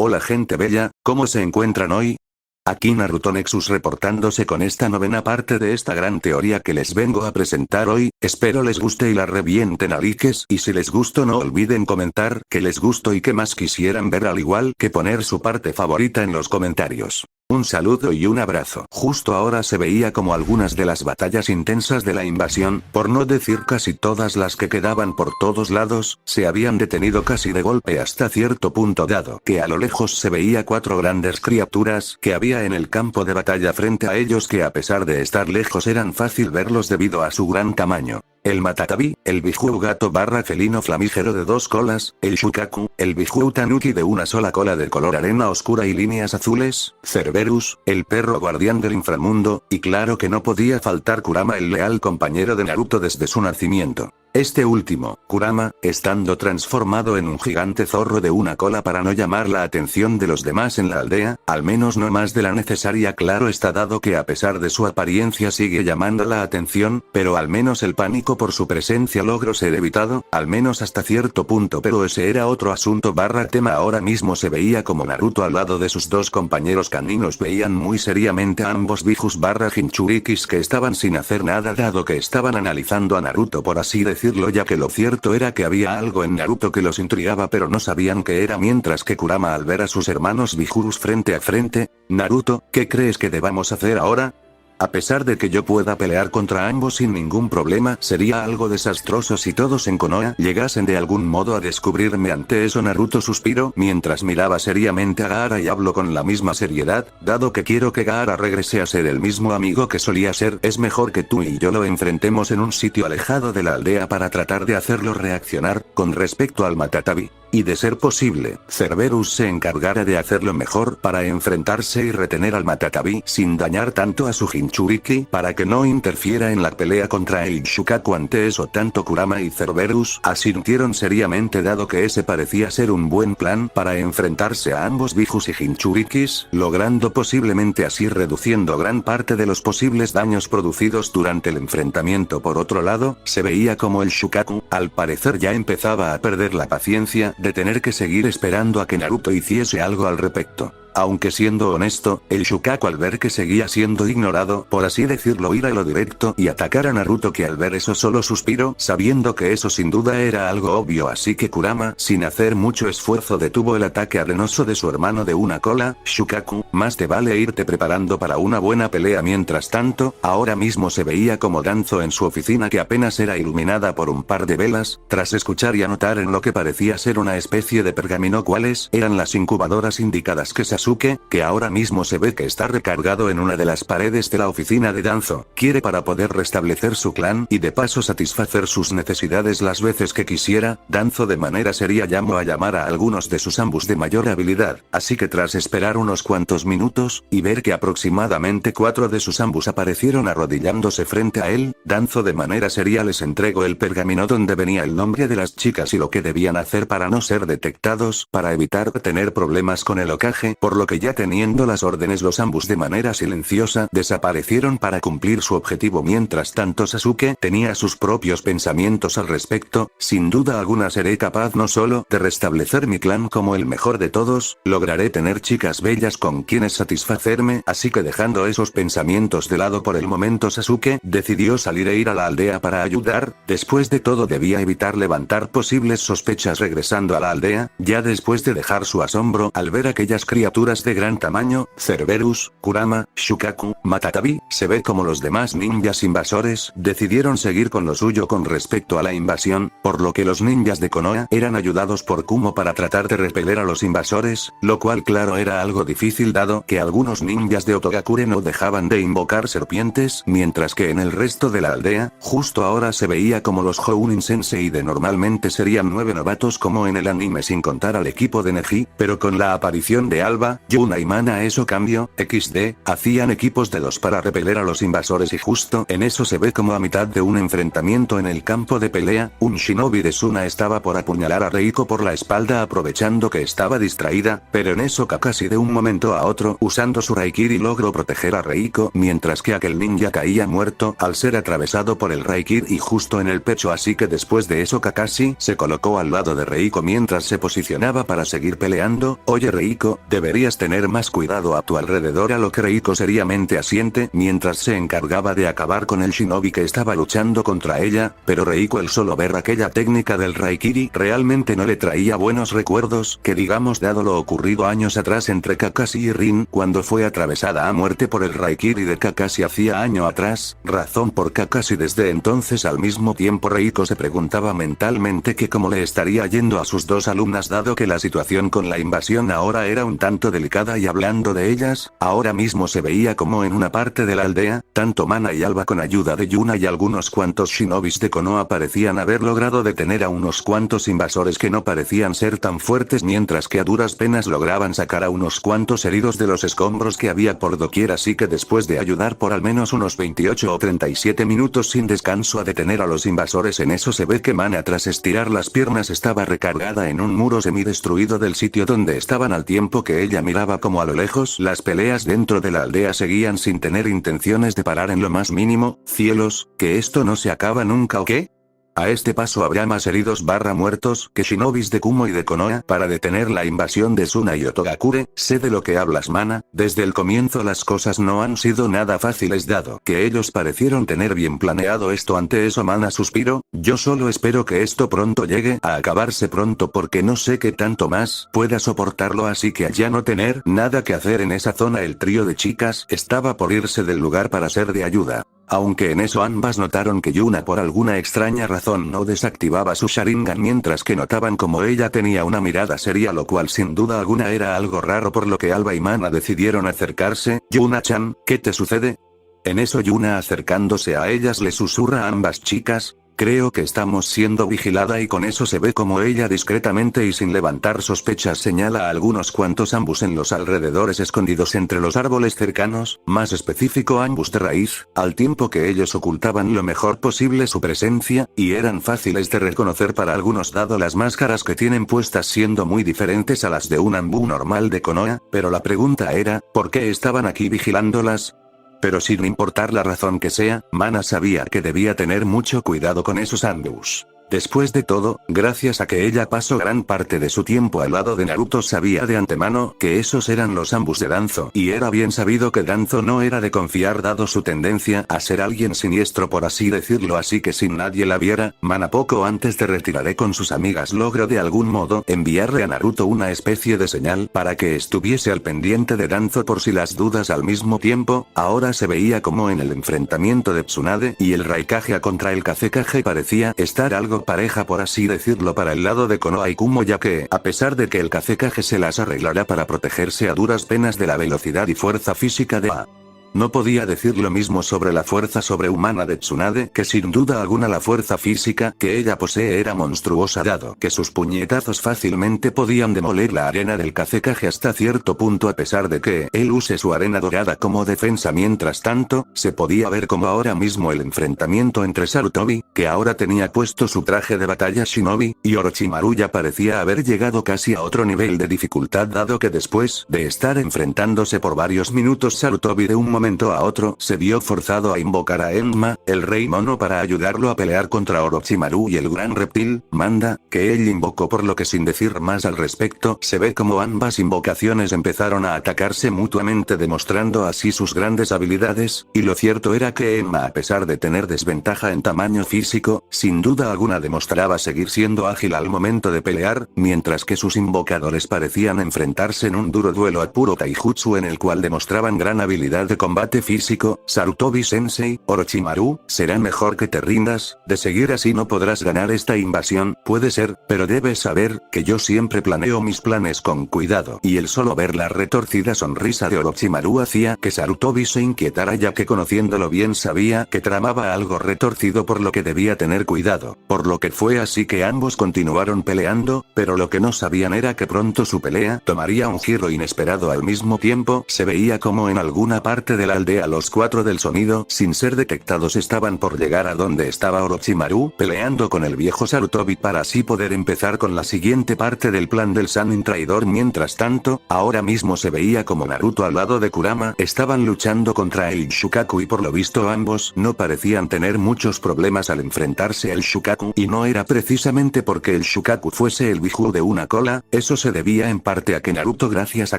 Hola gente bella, ¿cómo se encuentran hoy? Aquí Naruto Nexus reportándose con esta novena parte de esta gran teoría que les vengo a presentar hoy, espero les guste y la revienten a likes y si les gustó no olviden comentar que les gustó y que más quisieran ver al igual que poner su parte favorita en los comentarios. Un saludo y un abrazo. Justo ahora se veía como algunas de las batallas intensas de la invasión, por no decir casi todas las que quedaban por todos lados, se habían detenido casi de golpe hasta cierto punto dado que a lo lejos se veía 4 grandes criaturas que había en el campo de batalla frente a ellos que a pesar de estar lejos eran fácil verlos debido a su gran tamaño. El Matatabi, el Bijuu gato barra felino flamígero de 2 colas, el Shukaku, el Bijuu tanuki de una sola cola de color arena oscura y líneas azules, Cerberus, el perro guardián del inframundo, y claro que no podía faltar Kurama el leal compañero de Naruto desde su nacimiento. Este último, Kurama, estando transformado en un gigante zorro de una cola para no llamar la atención de los demás en la aldea, al menos no más de la necesaria, claro está dado que a pesar de su apariencia sigue llamando la atención, pero al menos el pánico por su presencia logró ser evitado, al menos hasta cierto punto, pero ese era otro asunto barra tema. Ahora mismo se veía como Naruto al lado de sus 2 compañeros caninos veían muy seriamente a ambos Bijus barra Jinchurikis que estaban sin hacer nada dado que estaban analizando a Naruto por así decirlo, ya que lo cierto era que había algo en Naruto que los intrigaba pero no sabían qué era, mientras que Kurama al ver a sus hermanos Bijus frente a frente: Naruto, ¿qué crees que debamos hacer ahora? A pesar de que yo pueda pelear contra ambos sin ningún problema, sería algo desastroso si todos en Konoha llegasen de algún modo a descubrirme. Ante eso Naruto suspiró mientras miraba seriamente a Gaara y habló con la misma seriedad: dado que quiero que Gaara regrese a ser el mismo amigo que solía ser, es mejor que tú y yo lo enfrentemos en un sitio alejado de la aldea para tratar de hacerlo reaccionar. Con respecto al Matatabi, y de ser posible, Cerberus se encargará de hacerlo mejor para enfrentarse y retener al Matatabi sin dañar tanto a su Jinchuriki para que no interfiera en la pelea contra el Shukaku. Ante eso tanto Kurama y Cerberus asintieron seriamente dado que ese parecía ser un buen plan para enfrentarse a ambos Bijus y Jinchurikis, logrando posiblemente así reduciendo gran parte de los posibles daños producidos durante el enfrentamiento. Por otro lado, se veía como el Shukaku, al parecer ya empezaba a perder la paciencia de tener que seguir esperando a que Naruto hiciese algo al respecto. Aunque siendo honesto, el Shukaku al ver que seguía siendo ignorado, por así decirlo, ir a lo directo y atacar a Naruto, que al ver eso solo suspiró, sabiendo que eso sin duda era algo obvio, así que Kurama, sin hacer mucho esfuerzo, detuvo el ataque arenoso de su hermano de una cola. Shukaku, más te vale irte preparando para una buena pelea. Mientras tanto, ahora mismo se veía como Danzo en su oficina que apenas era iluminada por un par de velas, tras escuchar y anotar en lo que parecía ser una especie de pergamino cuáles eran las incubadoras indicadas que Sasuke, que ahora mismo se ve que está recargado en una de las paredes de la oficina de Danzo, quiere para poder restablecer su clan y de paso satisfacer sus necesidades las veces que quisiera. Danzo de manera seria llamó a llamar a algunos de sus ambus de mayor habilidad, así que tras esperar unos cuantos minutos, y ver que aproximadamente 4 de sus ambus aparecieron arrodillándose frente a él, Danzo de manera seria les entregó el pergamino donde venía el nombre de las chicas y lo que debían hacer para no ser detectados, para evitar tener problemas con el Hokage, por lo que ya teniendo las órdenes los ambus de manera silenciosa desaparecieron para cumplir su objetivo. Mientras tanto Sasuke tenía sus propios pensamientos al respecto: sin duda alguna seré capaz no solo de restablecer mi clan como el mejor de todos, lograré tener chicas bellas con quienes satisfacerme, así que dejando esos pensamientos de lado por el momento Sasuke decidió salir e ir a la aldea para ayudar. Después de todo debía evitar levantar posibles sospechas regresando a la aldea, ya después de dejar su asombro al ver aquellas criaturas de gran tamaño: Cerberus, Kurama, Shukaku, Matatabi. Se ve como los demás ninjas invasores decidieron seguir con lo suyo con respecto a la invasión, por lo que los ninjas de Konoha eran ayudados por Kumo para tratar de repeler a los invasores, lo cual claro era algo difícil dado que algunos ninjas de Otogakure no dejaban de invocar serpientes, mientras que en el resto de la aldea, justo ahora se veía como los Jounin Sensei de normalmente serían 9 novatos como en el anime sin contar al equipo de Neji, pero con la aparición de Alba Alba, Yuna y Mana eso cambio, XD, hacían equipos de 2 para repeler a los invasores y justo en eso se ve como a mitad de un enfrentamiento en el campo de pelea, un shinobi de Suna estaba por apuñalar a Reiko por la espalda aprovechando que estaba distraída, pero en eso Kakashi de un momento a otro usando su Raikiri logró proteger a Reiko mientras que aquel ninja caía muerto al ser atravesado por el Raikiri y justo en el pecho, así que después de eso Kakashi se colocó al lado de Reiko mientras se posicionaba para seguir peleando. Oye Reiko, deberías tener más cuidado a tu alrededor, a lo que Reiko seriamente asiente mientras se encargaba de acabar con el shinobi que estaba luchando contra ella, pero Reiko el solo ver aquella técnica del Raikiri realmente no le traía buenos recuerdos, que digamos dado lo ocurrido años atrás entre Kakashi y Rin cuando fue atravesada a muerte por el Raikiri de Kakashi hacía año atrás, razón por Kakashi desde entonces. Al mismo tiempo Reiko se preguntaba mentalmente que cómo le estaría yendo a sus dos alumnas dado que la situación con la invasión ahora era un tanto delicada, y hablando de ellas, ahora mismo se veía como en una parte de la aldea, tanto Mana y Alba con ayuda de Yuna y algunos cuantos shinobis de Konoha parecían haber logrado detener a unos cuantos invasores que no parecían ser tan fuertes, mientras que a duras penas lograban sacar a unos cuantos heridos de los escombros que había por doquier, así que después de ayudar por al menos unos 28 o 37 minutos sin descanso a detener a los invasores, en eso se ve que Mana tras estirar las piernas estaba recargada en un muro semidestruido del sitio donde estaban, al tiempo que ella miraba como a lo lejos las peleas dentro de la aldea seguían sin tener intenciones de parar en lo más mínimo. Cielos, ¿que esto no se acaba nunca o qué? A este paso habrá más heridos / muertos que shinobis de Kumo y de Konoha para detener la invasión de Suna y Otogakure. Sé de lo que hablas Mana, desde el comienzo las cosas no han sido nada fáciles dado que ellos parecieron tener bien planeado esto. Ante eso Mana suspiró, yo solo espero que esto pronto llegue a acabarse pronto porque no sé qué tanto más pueda soportarlo, así que al ya no tener nada que hacer en esa zona el trío de chicas estaba por irse del lugar para ser de ayuda. Aunque en eso ambas notaron que Yuna por alguna extraña razón no desactivaba su Sharingan, mientras que notaban como ella tenía una mirada seria, lo cual sin duda alguna era algo raro, por lo que Alba y Mana decidieron acercarse. Yuna-chan, ¿qué te sucede? En eso Yuna acercándose a ellas le susurra a ambas chicas, creo que estamos siendo vigilada, y con eso se ve como ella discretamente y sin levantar sospechas señala a algunos cuantos ambus en los alrededores escondidos entre los árboles cercanos, más específico ambus de raíz, al tiempo que ellos ocultaban lo mejor posible su presencia, y eran fáciles de reconocer para algunos dado las máscaras que tienen puestas, siendo muy diferentes a las de un ambú normal de Konoha, pero la pregunta era, ¿por qué estaban aquí vigilándolas? Pero sin importar la razón que sea, Mana sabía que debía tener mucho cuidado con esos ambus. Después de todo, gracias a que ella pasó gran parte de su tiempo al lado de Naruto, sabía de antemano que esos eran los ambus de Danzo, y era bien sabido que Danzo no era de confiar dado su tendencia a ser alguien siniestro por así decirlo, así que sin nadie la viera, Mana poco antes de retirarse con sus amigas logró de algún modo enviarle a Naruto una especie de señal para que estuviese al pendiente de Danzo por si las dudas. Al mismo tiempo, ahora se veía como en el enfrentamiento de Tsunade y el Raikage contra el Kazekage parecía estar algo pareja por así decirlo para el lado de Konoha y Kumo, ya que, a pesar de que el Kazekage se las arreglará para protegerse a duras penas de la velocidad y fuerza física de A, no podía decir lo mismo sobre la fuerza sobrehumana de Tsunade, que sin duda alguna la fuerza física que ella posee era monstruosa dado que sus puñetazos fácilmente podían demoler la arena del Kazekage hasta cierto punto, a pesar de que él use su arena dorada como defensa. Mientras tanto, se podía ver como ahora mismo el enfrentamiento entre Sarutobi, que ahora tenía puesto su traje de batalla shinobi, y Orochimaru ya parecía haber llegado casi a otro nivel de dificultad, dado que después de estar enfrentándose por varios minutos Sarutobi de un momento a otro se vio forzado a invocar a Enma, el rey mono, para ayudarlo a pelear contra Orochimaru y el gran reptil, Manda, que él invocó, por lo que sin decir más al respecto, se ve como ambas invocaciones empezaron a atacarse mutuamente, demostrando así sus grandes habilidades, y lo cierto era que Enma, a pesar de tener desventaja en tamaño físico, sin duda alguna demostraba seguir siendo ágil al momento de pelear, mientras que sus invocadores parecían enfrentarse en un duro duelo a puro taijutsu en el cual demostraban gran habilidad de combate físico, Sarutobi-sensei, Orochimaru, será mejor que te rindas, de seguir así no podrás ganar esta invasión, puede ser, pero debes saber, que yo siempre planeo mis planes con cuidado. Y el solo ver la retorcida sonrisa de Orochimaru hacía que Sarutobi se inquietara, ya que conociéndolo bien sabía que tramaba algo retorcido, por lo que debía tener cuidado. Por lo que fue así que ambos continuaron peleando, pero lo que no sabían era que pronto su pelea tomaría un giro inesperado. Al mismo tiempo, se veía como en alguna parte de la aldea los cuatro del sonido, sin ser detectados, estaban por llegar a donde estaba Orochimaru, peleando con el viejo Sarutobi para así poder empezar con la siguiente parte del plan del Sannin traidor. Mientras tanto, ahora mismo se veía como Naruto al lado de Kurama estaban luchando contra el Shukaku, y por lo visto ambos no parecían tener muchos problemas al enfrentarse al Shukaku, y no era precisamente porque el Shukaku fuese el Biju de una cola, eso se debía en parte a que Naruto, gracias a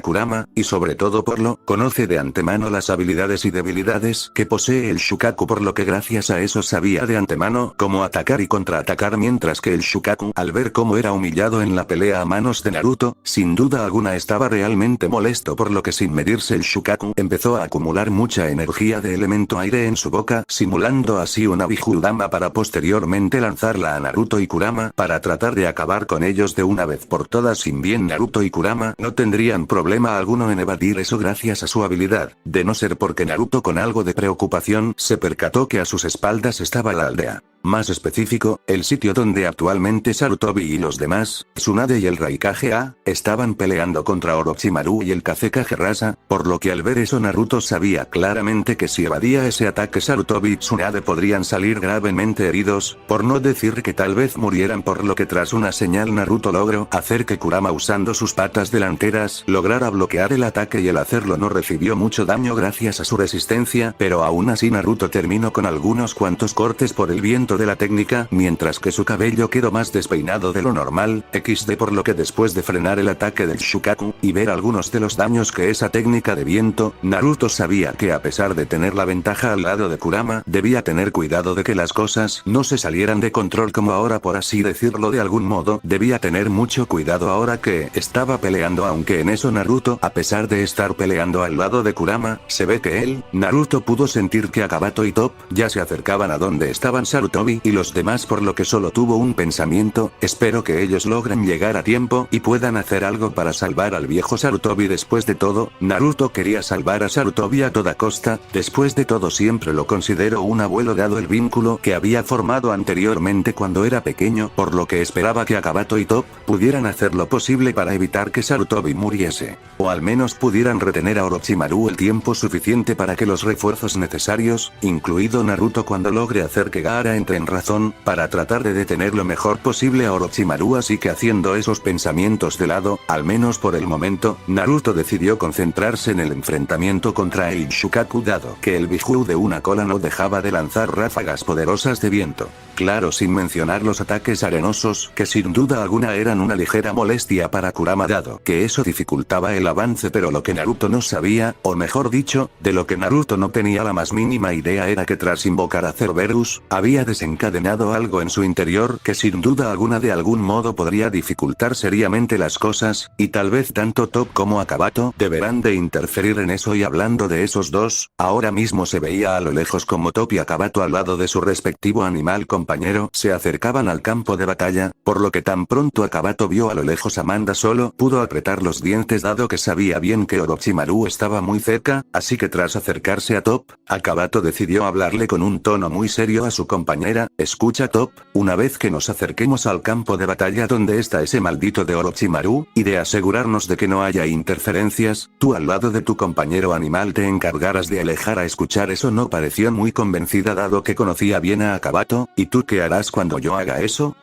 Kurama, y sobre todo por lo, conoce de antemano las habilidades y debilidades que posee el Shukaku, por lo que gracias a eso sabía de antemano cómo atacar y contraatacar, mientras que el Shukaku, al ver cómo era humillado en la pelea a manos de Naruto, sin duda alguna estaba realmente molesto, por lo que sin medirse el Shukaku empezó a acumular mucha energía de elemento aire en su boca, simulando así una Bijudama para posteriormente lanzarla a Naruto y Kurama para tratar de acabar con ellos de una vez por todas. Sin bien Naruto y Kurama no tendrían problema alguno en evadir eso gracias a su habilidad, de no ser porque Naruto con algo de preocupación se percató que a sus espaldas estaba la aldea. Más específico, el sitio donde actualmente Sarutobi y los demás, Tsunade y el Raikage A, estaban peleando contra Orochimaru y el Kazekage Rasa, por lo que al ver eso Naruto sabía claramente que si evadía ese ataque Sarutobi y Tsunade podrían salir gravemente heridos, por no decir que tal vez murieran, por lo que tras una señal Naruto logró hacer que Kurama, usando sus patas delanteras, lograra bloquear el ataque, y al hacerlo no recibió mucho daño gracias a su resistencia, pero aún así Naruto terminó con algunos cuantos cortes por el viento de la técnica, mientras que su cabello quedó más despeinado de lo normal, XD, por lo que después de frenar el ataque del Shukaku, y ver algunos de los daños que esa técnica de viento, Naruto sabía que a pesar de tener la ventaja al lado de Kurama, debía tener cuidado de que las cosas no se salieran de control como ahora, por así decirlo de algún modo, debía tener mucho cuidado ahora que estaba peleando, aunque en eso Naruto, a pesar de estar peleando al lado de Kurama, se ve que él, Naruto pudo sentir que Akabato y Top ya se acercaban a donde estaban Sarutobi y los demás, por lo que solo tuvo un pensamiento: espero que ellos logren llegar a tiempo y puedan hacer algo para salvar al viejo Sarutobi. Después de todo, Naruto quería salvar a Sarutobi a toda costa, después de todo siempre lo consideró un abuelo dado el vínculo que había formado anteriormente cuando era pequeño, por lo que esperaba que Akabato y Top pudieran hacer lo posible para evitar que Sarutobi muriese, o al menos pudieran retener a Orochimaru el tiempo suficiente para que los refuerzos necesarios, incluido Naruto cuando logre hacer que Gaara entre en razón, para tratar de detener lo mejor posible a Orochimaru. Así que haciendo esos pensamientos de lado, al menos por el momento, Naruto decidió concentrarse en el enfrentamiento contra el Shukaku, dado que el Biju de una cola no dejaba de lanzar ráfagas poderosas de viento. Claro, sin mencionar los ataques arenosos, que sin duda alguna eran una ligera molestia para Kurama, dado que eso dificultaba el avance, pero lo que Naruto no sabía, o mejor dicho, de lo que Naruto no tenía la más mínima idea, era que tras invocar a Cerberus, había desencadenado algo en su interior que sin duda alguna de algún modo podría dificultar seriamente las cosas, y tal vez tanto Top como Akabato deberán de interferir en eso. Y hablando de esos dos, ahora mismo se veía a lo lejos como Top y Akabato al lado de su respectivo animal compañero se acercaban al campo de batalla, por lo que tan pronto Akabato vio a lo lejos a Manda solo pudo apretar los dientes, dado que sabía bien que Orochimaru estaba muy cerca, así que tras acercarse a Top, Akabato decidió hablarle con un tono muy serio a su compañera: escucha Top, una vez que nos acerquemos al campo de batalla donde está ese maldito de Orochimaru, y de asegurarnos de que no haya interferencias, tú al lado de tu compañero animal te encargarás de alejar. A escuchar eso no pareció muy convencida, dado que conocía bien a Akabato. ¿Y tú qué harás cuando yo haga eso?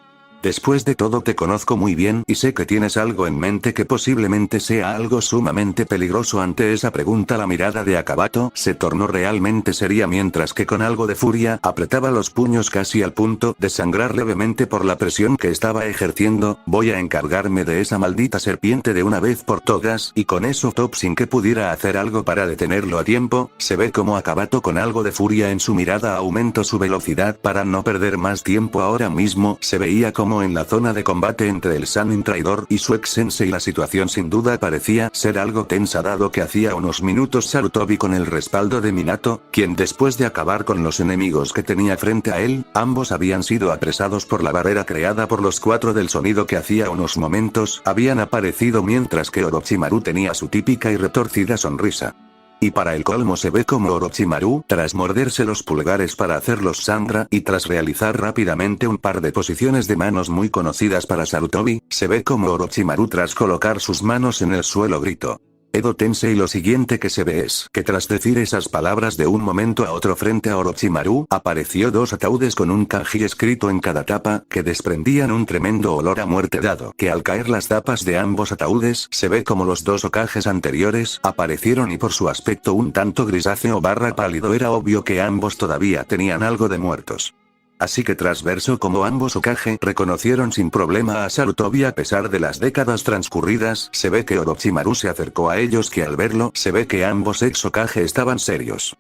Después de todo te conozco muy bien y sé que tienes algo en mente que posiblemente sea algo sumamente peligroso. Ante esa pregunta la mirada de Akabato se tornó realmente seria, mientras que con algo de furia apretaba los puños casi al punto de sangrar levemente por la presión que estaba ejerciendo. Voy a encargarme de esa maldita serpiente de una vez por todas. Y con eso Top, sin que pudiera hacer algo para detenerlo a tiempo, se ve como Akabato con algo de furia en su mirada aumentó su velocidad para no perder más tiempo. Ahora mismo se veía como mismo en la zona de combate entre el Sannin traidor y su ex sensei la situación sin duda parecía ser algo tensa dado que hacía unos minutos Sarutobi con el respaldo de Minato, quien después de acabar con los enemigos que tenía frente a él, ambos habían sido apresados por la barrera creada por los cuatro del sonido que hacía unos momentos habían aparecido mientras que Orochimaru tenía su típica y retorcida sonrisa. Y para el colmo se ve como Orochimaru, tras morderse los pulgares para hacerlos sangrar y tras realizar rápidamente un par de posiciones de manos muy conocidas para Sarutobi, se ve como Orochimaru tras colocar sus manos en el suelo gritó: Edo Tensei. Lo siguiente que se ve es que tras decir esas palabras de un momento a otro frente a Orochimaru, apareció dos ataúdes con un kanji escrito en cada tapa, que desprendían un tremendo olor a muerte dado que al caer las tapas de ambos ataúdes se ve como los dos Hokages anteriores aparecieron y por su aspecto un tanto grisáceo / pálido era obvio que ambos todavía tenían algo de muertos. Así que tras verso como ambos Hokage reconocieron sin problema a Sarutobi a pesar de las décadas transcurridas, se ve que Orochimaru se acercó a ellos que al verlo se ve que ambos ex Hokage estaban serios.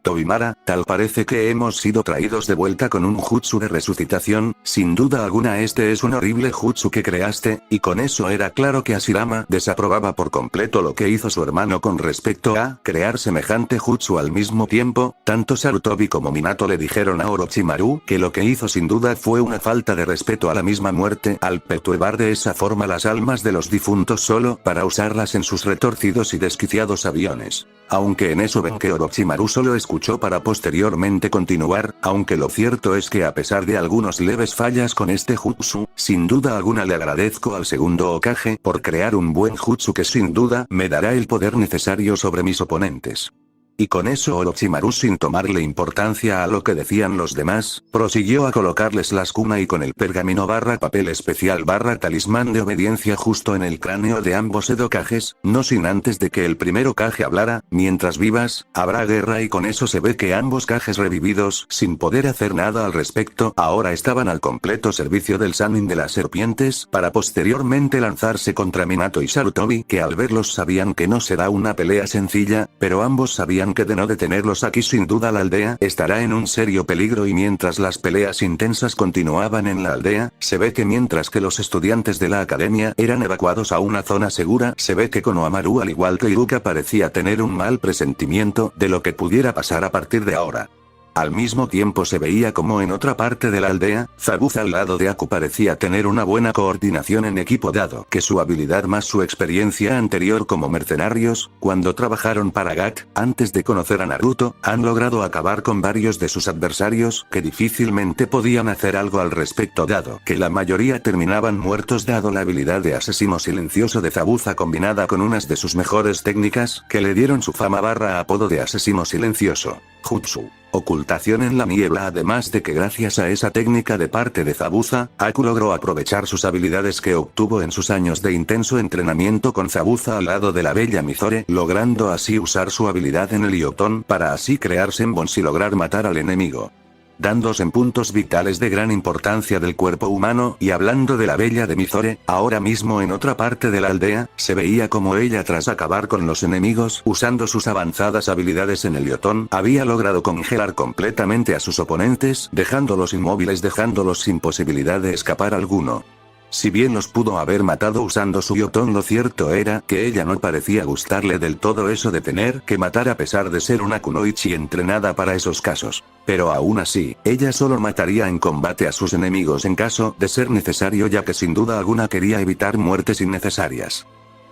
Tobimara, tal parece que hemos sido traídos de vuelta con un jutsu de resucitación, sin duda alguna este es un horrible jutsu que creaste, y con eso era claro que Hashirama desaprobaba por completo lo que hizo su hermano con respecto a crear semejante jutsu al mismo tiempo, tanto Sarutobi como Minato le dijeron a Orochimaru que lo que hizo sin duda fue una falta de respeto a la misma muerte al perturbar de esa forma las almas de los difuntos solo para usarlas en sus retorcidos y desquiciados aviones. Aunque en eso ven que Orochimaru solo escuchó para posteriormente continuar, aunque lo cierto es que a pesar de algunos leves fallas con este jutsu, sin duda alguna le agradezco al segundo Hokage por crear un buen jutsu que sin duda me dará el poder necesario sobre mis oponentes. Y con eso Orochimaru sin tomarle importancia a lo que decían los demás, prosiguió a colocarles las kunai con el pergamino / papel especial / talismán de obediencia justo en el cráneo de ambos Hokages, no sin antes de que el primer Hokage hablara: mientras vivas, habrá guerra. Y con eso se ve que ambos Kages revividos, sin poder hacer nada al respecto, ahora estaban al completo servicio del Sannin de las serpientes, para posteriormente lanzarse contra Minato y Sarutobi, que al verlos sabían que no será una pelea sencilla, pero ambos sabían que de no detenerlos aquí sin duda la aldea estará en un serio peligro. Y mientras las peleas intensas continuaban en la aldea, se ve que mientras que los estudiantes de la academia eran evacuados a una zona segura, se ve que Konohamaru al igual que Iruka parecía tener un mal presentimiento de lo que pudiera pasar a partir de ahora. Al mismo tiempo se veía como en otra parte de la aldea, Zabuza al lado de Aku parecía tener una buena coordinación en equipo dado que su habilidad más su experiencia anterior como mercenarios, cuando trabajaron para Gat, antes de conocer a Naruto, han logrado acabar con varios de sus adversarios que difícilmente podían hacer algo al respecto dado que la mayoría terminaban muertos dado la habilidad de asesino silencioso de Zabuza combinada con unas de sus mejores técnicas que le dieron su fama / apodo de asesino silencioso, Jutsu. Ocultación en la niebla. Además de que gracias a esa técnica de parte de Zabuza, Aku logró aprovechar sus habilidades que obtuvo en sus años de intenso entrenamiento con Zabuza al lado de la bella Mizore, logrando así usar su habilidad en el Iotón para así crear Senbons y lograr matar al enemigo, dándose en puntos vitales de gran importancia del cuerpo humano. Y hablando de la bella de Mizore, ahora mismo en otra parte de la aldea, se veía como ella tras acabar con los enemigos usando sus avanzadas habilidades en el Iotón, había logrado congelar completamente a sus oponentes, dejándolos inmóviles, dejándolos sin posibilidad de escapar alguno. Si bien los pudo haber matado usando su Iotón, lo cierto era que ella no parecía gustarle del todo eso de tener que matar a pesar de ser una kunoichi entrenada para esos casos. Pero aún así, ella solo mataría en combate a sus enemigos en caso de ser necesario, ya que sin duda alguna quería evitar muertes innecesarias.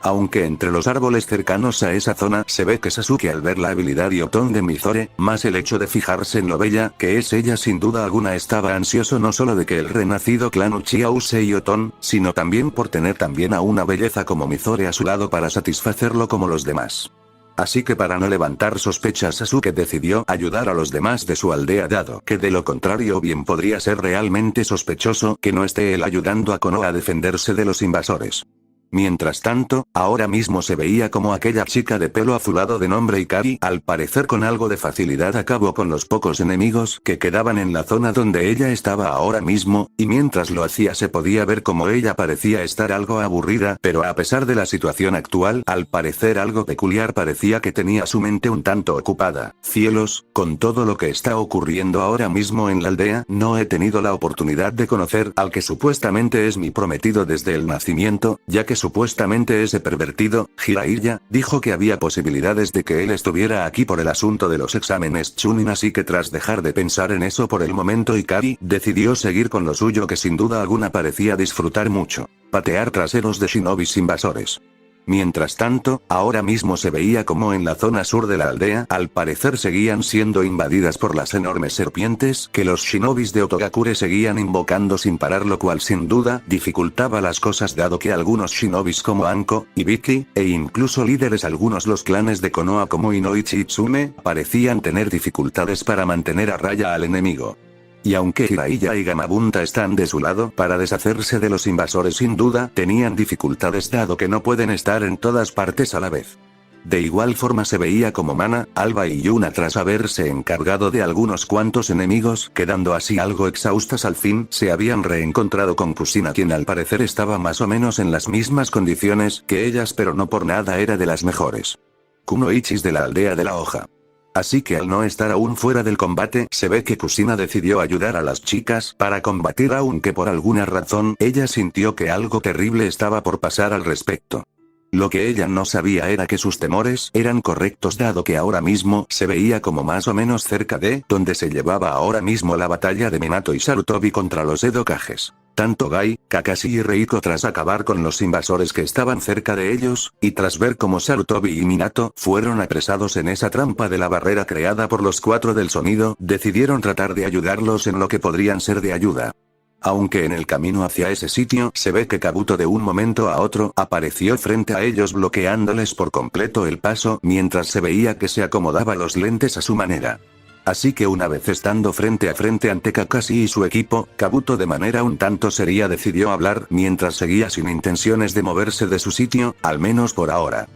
Aunque entre los árboles cercanos a esa zona se ve que Sasuke al ver la habilidad Iotón de Mizore, más el hecho de fijarse en lo bella que es ella sin duda alguna estaba ansioso no solo de que el renacido clan Uchiha use Iotón, sino también por tener también a una belleza como Mizore a su lado para satisfacerlo como los demás. Así que para no levantar sospechas Sasuke decidió ayudar a los demás de su aldea dado que de lo contrario bien podría ser realmente sospechoso que no esté él ayudando a Konoha a defenderse de los invasores. Mientras tanto, ahora mismo se veía como aquella chica de pelo azulado de nombre Ikari, al parecer con algo de facilidad acabó con los pocos enemigos que quedaban en la zona donde ella estaba ahora mismo, y mientras lo hacía se podía ver como ella parecía estar algo aburrida, pero a pesar de la situación actual, al parecer algo peculiar parecía que tenía su mente un tanto ocupada. Cielos, con todo lo que está ocurriendo ahora mismo en la aldea, no he tenido la oportunidad de conocer al que supuestamente es mi prometido desde el nacimiento, ya que supuestamente ese pervertido, Jiraiya, dijo que había posibilidades de que él estuviera aquí por el asunto de los exámenes Chunin, así que tras dejar de pensar en eso por el momento Ikari decidió seguir con lo suyo que sin duda alguna parecía disfrutar mucho: patear traseros de shinobis invasores. Mientras tanto, ahora mismo se veía como en la zona sur de la aldea, al parecer seguían siendo invadidas por las enormes serpientes que los shinobis de Otogakure seguían invocando sin parar, lo cual sin duda dificultaba las cosas dado que algunos shinobis como Anko, Ibiki, e incluso líderes algunos los clanes de Konoha como Inoichi y Tsume, parecían tener dificultades para mantener a raya al enemigo. Y aunque Jiraiya y Gamabunta están de su lado para deshacerse de los invasores, sin duda tenían dificultades dado que no pueden estar en todas partes a la vez. De igual forma se veía como Mana, Alba y Yuna, tras haberse encargado de algunos cuantos enemigos, quedando así algo exhaustas al fin, se habían reencontrado con Kusina, quien al parecer estaba más o menos en las mismas condiciones que ellas, pero no por nada era de las mejores. Kunoichis de la aldea de la hoja. Así que al no estar aún fuera del combate, se ve que Kusina decidió ayudar a las chicas para combatir, aunque por alguna razón ella sintió que algo terrible estaba por pasar al respecto. Lo que ella no sabía era que sus temores eran correctos, dado que ahora mismo se veía como más o menos cerca de donde se llevaba ahora mismo la batalla de Minato y Sarutobi contra los Edo Kages. Tanto Gai, Kakashi y Reiko, tras acabar con los invasores que estaban cerca de ellos, y tras ver cómo Sarutobi y Minato fueron apresados en esa trampa de la barrera creada por los cuatro del sonido, decidieron tratar de ayudarlos en lo que podrían ser de ayuda. Aunque en el camino hacia ese sitio se ve que Kabuto de un momento a otro apareció frente a ellos bloqueándoles por completo el paso, mientras se veía que se acomodaba los lentes a su manera. Así que una vez estando frente a frente ante Kakashi y su equipo, Kabuto de manera un tanto seria decidió hablar mientras seguía sin intenciones de moverse de su sitio, al menos por ahora.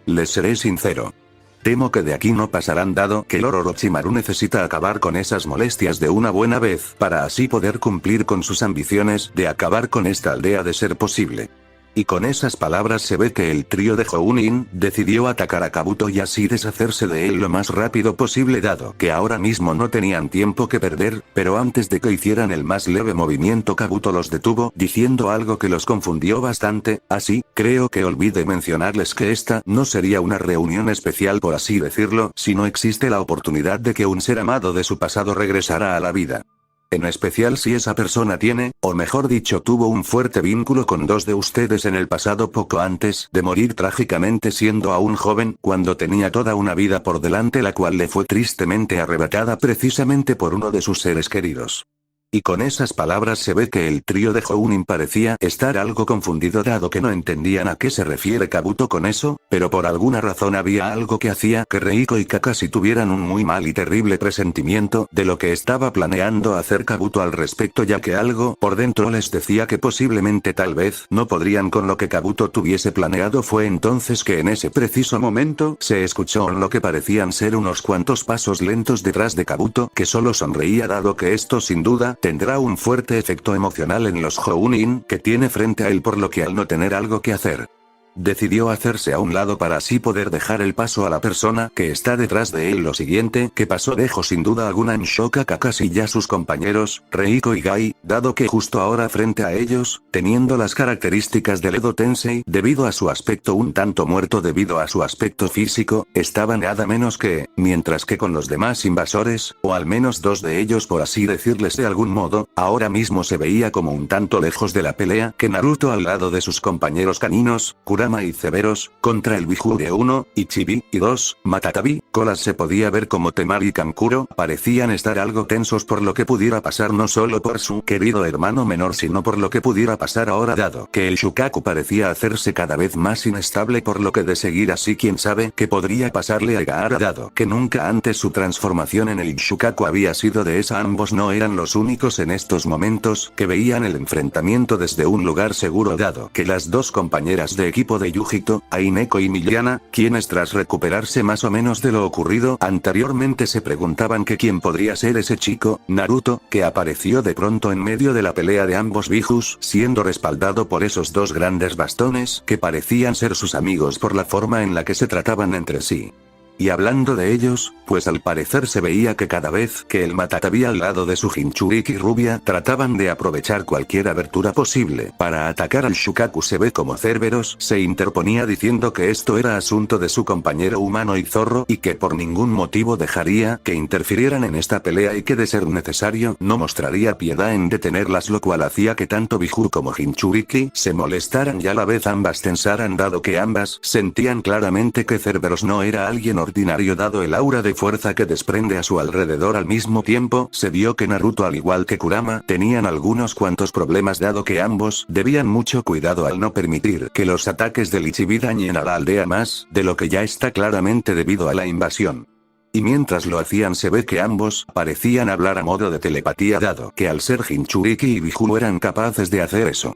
Les seré sincero. Temo que de aquí no pasarán, dado que Lord Orochimaru necesita acabar con esas molestias de una buena vez para así poder cumplir con sus ambiciones de acabar con esta aldea de ser posible. Y con esas palabras se ve que el trío de Jounin decidió atacar a Kabuto y así deshacerse de él lo más rápido posible, dado que ahora mismo no tenían tiempo que perder, pero antes de que hicieran el más leve movimiento Kabuto los detuvo diciendo algo que los confundió bastante: así, creo que olvidé mencionarles que esta no sería una reunión especial por así decirlo, si no existe la oportunidad de que un ser amado de su pasado regresara a la vida. En especial si esa persona tiene, o mejor dicho tuvo un fuerte vínculo con dos de ustedes en el pasado poco antes de morir trágicamente siendo aún joven, cuando tenía toda una vida por delante la cual le fue tristemente arrebatada precisamente por uno de sus seres queridos. Y con esas palabras se ve que el trío de Jounin parecía estar algo confundido dado que no entendían a qué se refiere Kabuto con eso, pero por alguna razón había algo que hacía que Reiko y Kakashi tuvieran un muy mal y terrible presentimiento de lo que estaba planeando hacer Kabuto al respecto, ya que algo por dentro les decía que posiblemente tal vez no podrían con lo que Kabuto tuviese planeado. Fue entonces que en ese preciso momento se escuchó lo que parecían ser unos cuantos pasos lentos detrás de Kabuto, que solo sonreía dado que esto sin duda tendrá un fuerte efecto emocional en los Jounin que tiene frente a él, por lo que al no tener algo que hacer, decidió hacerse a un lado para así poder dejar el paso a la persona que está detrás de él. Lo siguiente que pasó dejó sin duda alguna en shock a Kakashi y a sus compañeros, Reiko y Gai, dado que justo ahora frente a ellos, teniendo las características del Edo Tensei debido a su aspecto un tanto muerto debido a su aspecto físico, estaban nada menos que, mientras que con los demás invasores, o al menos dos de ellos por así decirles de algún modo, ahora mismo se veía como un tanto lejos de la pelea que Naruto al lado de sus compañeros caninos, Kurama y Severos, contra el Bijuu 1, y Chibi, y 2, Matatabi, Colas se podía ver como Temari y Kankuro parecían estar algo tensos por lo que pudiera pasar no solo por su querido hermano menor sino por lo que pudiera pasar ahora dado que el Shukaku parecía hacerse cada vez más inestable por lo que de seguir así quién sabe qué podría pasarle a Gaara dado que nunca antes su transformación en el Shukaku había sido de esa. Ambos no eran los únicos en estos momentos que veían el enfrentamiento desde un lugar seguro dado que las dos compañeras de equipo de Yujito, Aineko y Miliana, quienes tras recuperarse más o menos de lo ocurrido anteriormente se preguntaban que quién podría ser ese chico, Naruto, que apareció de pronto en medio de la pelea de ambos Bijus siendo respaldado por esos dos grandes bastones que parecían ser sus amigos por la forma en la que se trataban entre sí. Y hablando de ellos, pues al parecer se veía que cada vez que el Matatabi al lado de su Jinchuriki rubia trataban de aprovechar cualquier abertura posible para atacar al Shukaku se ve como Cerberus se interponía diciendo que esto era asunto de su compañero humano y zorro y que por ningún motivo dejaría que interfirieran en esta pelea y que de ser necesario no mostraría piedad en detenerlas lo cual hacía que tanto Bijuu como Jinchuriki se molestaran y a la vez ambas tensaran dado que ambas sentían claramente que Cerberus no era alguien ordinario dado el aura de fuerza que desprende a su alrededor. Al mismo tiempo se vio que Naruto al igual que Kurama tenían algunos cuantos problemas dado que ambos debían mucho cuidado al no permitir que los ataques del Ichibi dañen a la aldea más de lo que ya está claramente debido a la invasión. Y mientras lo hacían se ve que ambos parecían hablar a modo de telepatía dado que al ser Jinchuriki y Bijuu eran capaces de hacer eso.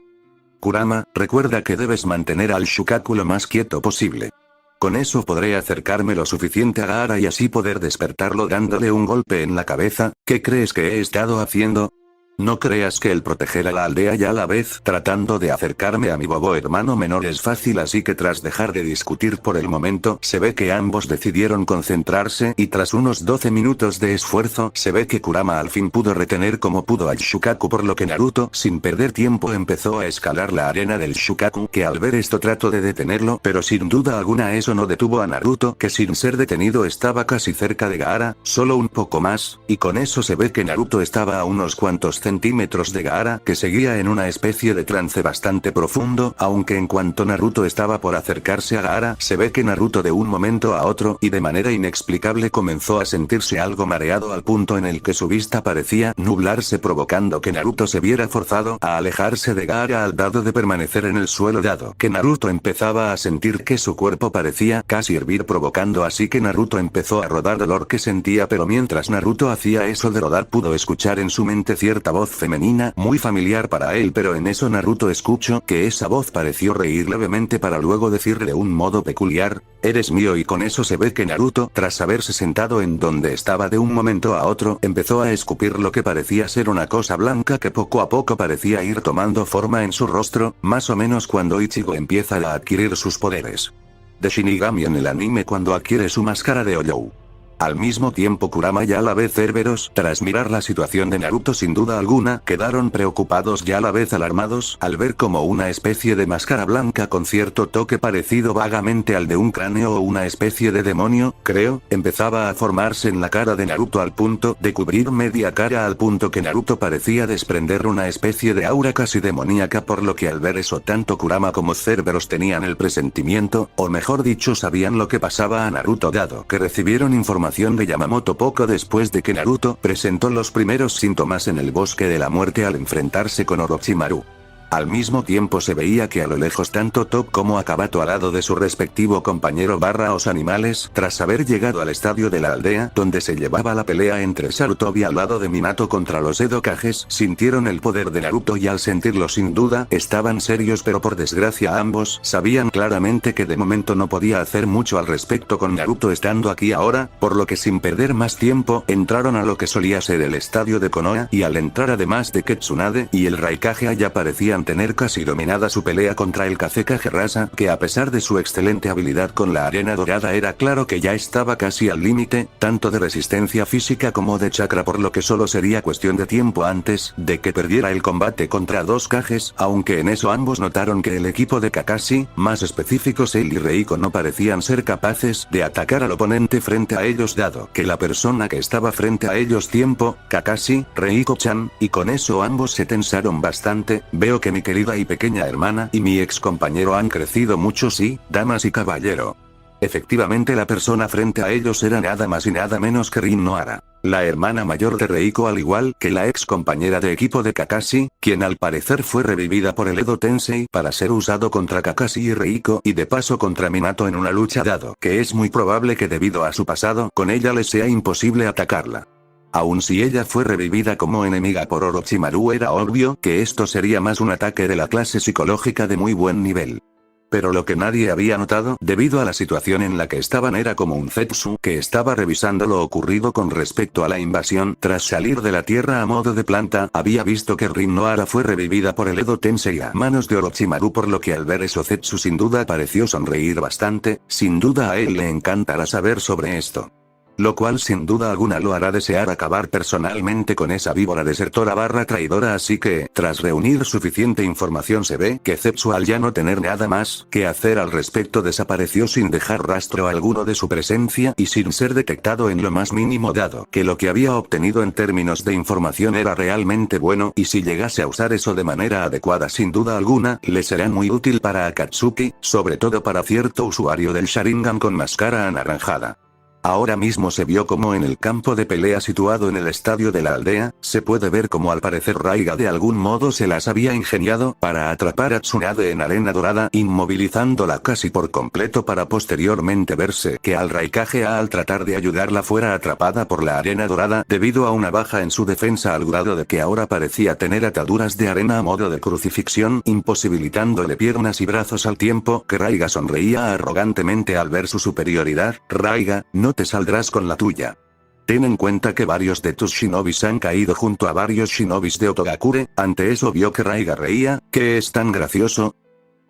Kurama, recuerda que debes mantener al Shukaku lo más quieto posible. Con eso podré acercarme lo suficiente a Gaara y así poder despertarlo dándole un golpe en la cabeza. ¿Qué crees que he estado haciendo? No creas que el proteger a la aldea y a la vez tratando de acercarme a mi bobo hermano menor es fácil así que tras dejar de discutir por el momento se ve que ambos decidieron concentrarse y tras unos 12 minutos de esfuerzo se ve que Kurama al fin pudo retener como pudo al Shukaku por lo que Naruto sin perder tiempo empezó a escalar la arena del Shukaku que al ver esto trató de detenerlo pero sin duda alguna eso no detuvo a Naruto que sin ser detenido estaba casi cerca de Gaara, solo un poco más, y con eso se ve que Naruto estaba a unos cuantos centímetros de Gaara que seguía en una especie de trance bastante profundo, aunque en cuanto Naruto estaba por acercarse a Gaara se ve que Naruto de un momento a otro y de manera inexplicable comenzó a sentirse algo mareado al punto en el que su vista parecía nublarse provocando que Naruto se viera forzado a alejarse de Gaara al dado de permanecer en el suelo dado que Naruto empezaba a sentir que su cuerpo parecía casi hervir provocando así que Naruto empezó a rodar dolor que sentía pero mientras Naruto hacía eso de rodar pudo escuchar en su mente cierta voz femenina muy familiar para él pero en eso Naruto escuchó que esa voz pareció reír levemente para luego decir de un modo peculiar, eres mío y con eso se ve que Naruto tras haberse sentado en donde estaba de un momento a otro empezó a escupir lo que parecía ser una cosa blanca que poco a poco parecía ir tomando forma en su rostro, más o menos cuando Ichigo empieza a adquirir sus poderes de Shinigami en el anime cuando adquiere su máscara de Oyou. Al mismo tiempo Kurama y a la vez Cerberus, tras mirar la situación de Naruto sin duda alguna, quedaron preocupados y a la vez alarmados al ver como una especie de máscara blanca con cierto toque parecido vagamente al de un cráneo o una especie de demonio, creo, empezaba a formarse en la cara de Naruto al punto de cubrir media cara al punto que Naruto parecía desprender una especie de aura casi demoníaca por lo que al ver eso tanto Kurama como Cerberus tenían el presentimiento, o mejor dicho sabían lo que pasaba a Naruto dado que recibieron información de Yamamoto poco después de que Naruto presentó los primeros síntomas en el bosque de la muerte al enfrentarse con Orochimaru. Al mismo tiempo se veía que a lo lejos tanto Top como Akabato al lado de su respectivo compañero os animales, tras haber llegado al estadio de la aldea donde se llevaba la pelea entre Sarutobi al lado de Minato contra los Edo Kages, sintieron el poder de Naruto y al sentirlo sin duda, estaban serios pero por desgracia ambos sabían claramente que de momento no podía hacer mucho al respecto con Naruto estando aquí ahora, por lo que sin perder más tiempo, entraron a lo que solía ser el estadio de Konoha y al entrar además de que Tsunade y el Raikage ya parecían tener casi dominada su pelea contra el Kazekage Rasa, que a pesar de su excelente habilidad con la arena dorada era claro que ya estaba casi al límite, tanto de resistencia física como de chakra por lo que solo sería cuestión de tiempo antes de que perdiera el combate contra dos Kages, aunque en eso ambos notaron que el equipo de Kakashi, más específicos Seil y Reiko no parecían ser capaces de atacar al oponente frente a ellos dado que la persona que estaba frente a ellos tiempo, Kakashi, Reiko-chan, y con eso ambos se tensaron bastante, veo que que mi querida y pequeña hermana y mi ex compañero han crecido mucho, sí, damas y caballero. Efectivamente, la persona frente a ellos era nada más y nada menos que Rin Nohara, la hermana mayor de Reiko, al igual que la ex compañera de equipo de Kakashi, quien al parecer fue revivida por el Edo Tensei para ser usado contra Kakashi y Reiko y de paso contra Minato en una lucha, dado que es muy probable que debido a su pasado con ella les sea imposible atacarla. Aun si ella fue revivida como enemiga por Orochimaru, era obvio que esto sería más un ataque de la clase psicológica de muy buen nivel. Pero lo que nadie había notado, debido a la situación en la que estaban, era como un Zetsu que estaba revisando lo ocurrido con respecto a la invasión. Tras salir de la tierra a modo de planta, había visto que Rin Nohara fue revivida por el Edo Tensei a manos de Orochimaru, por lo que al ver eso Zetsu sin duda pareció sonreír bastante. Sin duda a él le encantará saber sobre esto. Lo cual sin duda alguna lo hará desear acabar personalmente con esa víbora desertora / traidora, así que, tras reunir suficiente información, se ve que Zetsu, al ya no tener nada más que hacer al respecto, desapareció sin dejar rastro alguno de su presencia y sin ser detectado en lo más mínimo, dado que lo que había obtenido en términos de información era realmente bueno, y si llegase a usar eso de manera adecuada sin duda alguna, le será muy útil para Akatsuki, sobre todo para cierto usuario del Sharingan con máscara anaranjada. Ahora mismo se vio como en el campo de pelea situado en el estadio de la aldea, se puede ver como al parecer Raiga de algún modo se las había ingeniado para atrapar a Tsunade en arena dorada, inmovilizándola casi por completo, para posteriormente verse que al Raikage al tratar de ayudarla fuera atrapada por la arena dorada debido a una baja en su defensa, al grado de que ahora parecía tener ataduras de arena a modo de crucifixión, imposibilitándole piernas y brazos al tiempo que Raiga sonreía arrogantemente al ver su superioridad. Raiga, no te saldrás con la tuya. Ten en cuenta que varios de tus shinobis han caído junto a varios shinobis de Otogakure. Ante eso vio que Raiga reía. ¿Qué es tan gracioso?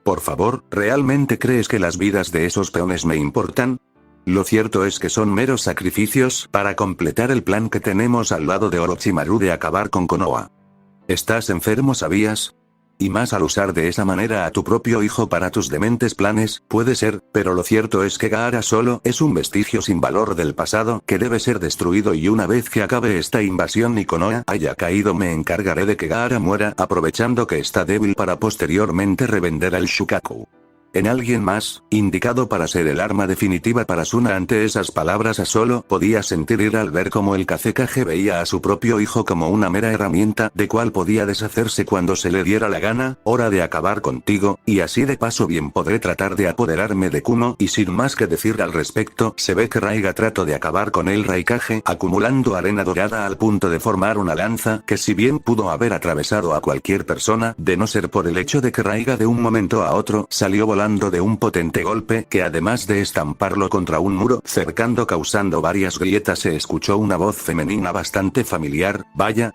Por favor, ¿realmente crees que las vidas de esos peones me importan? Lo cierto es que son meros sacrificios para completar el plan que tenemos al lado de Orochimaru de acabar con Konoha. ¿Estás enfermo, sabías? Y más al usar de esa manera a tu propio hijo para tus dementes planes, puede ser, pero lo cierto es que Gaara solo es un vestigio sin valor del pasado que debe ser destruido, y una vez que acabe esta invasión y Konoha haya caído, me encargaré de que Gaara muera, aprovechando que está débil para posteriormente revender al Shukaku en alguien más, indicado para ser el arma definitiva para Suna. Ante esas palabras, a solo podía sentir ir al ver cómo el Kazekage veía a su propio hijo como una mera herramienta de cual podía deshacerse cuando se le diera la gana. Hora de acabar contigo, y así de paso bien podré tratar de apoderarme de Kuno. Y sin más que decir al respecto, se ve que Raiga trató de acabar con el Raikage acumulando arena dorada al punto de formar una lanza que, si bien pudo haber atravesado a cualquier persona, de no ser por el hecho de que Raiga de un momento a otro salió volando de un potente golpe que, además de estamparlo contra un muro cercano causando varias grietas, se escuchó una voz femenina bastante familiar. Vaya,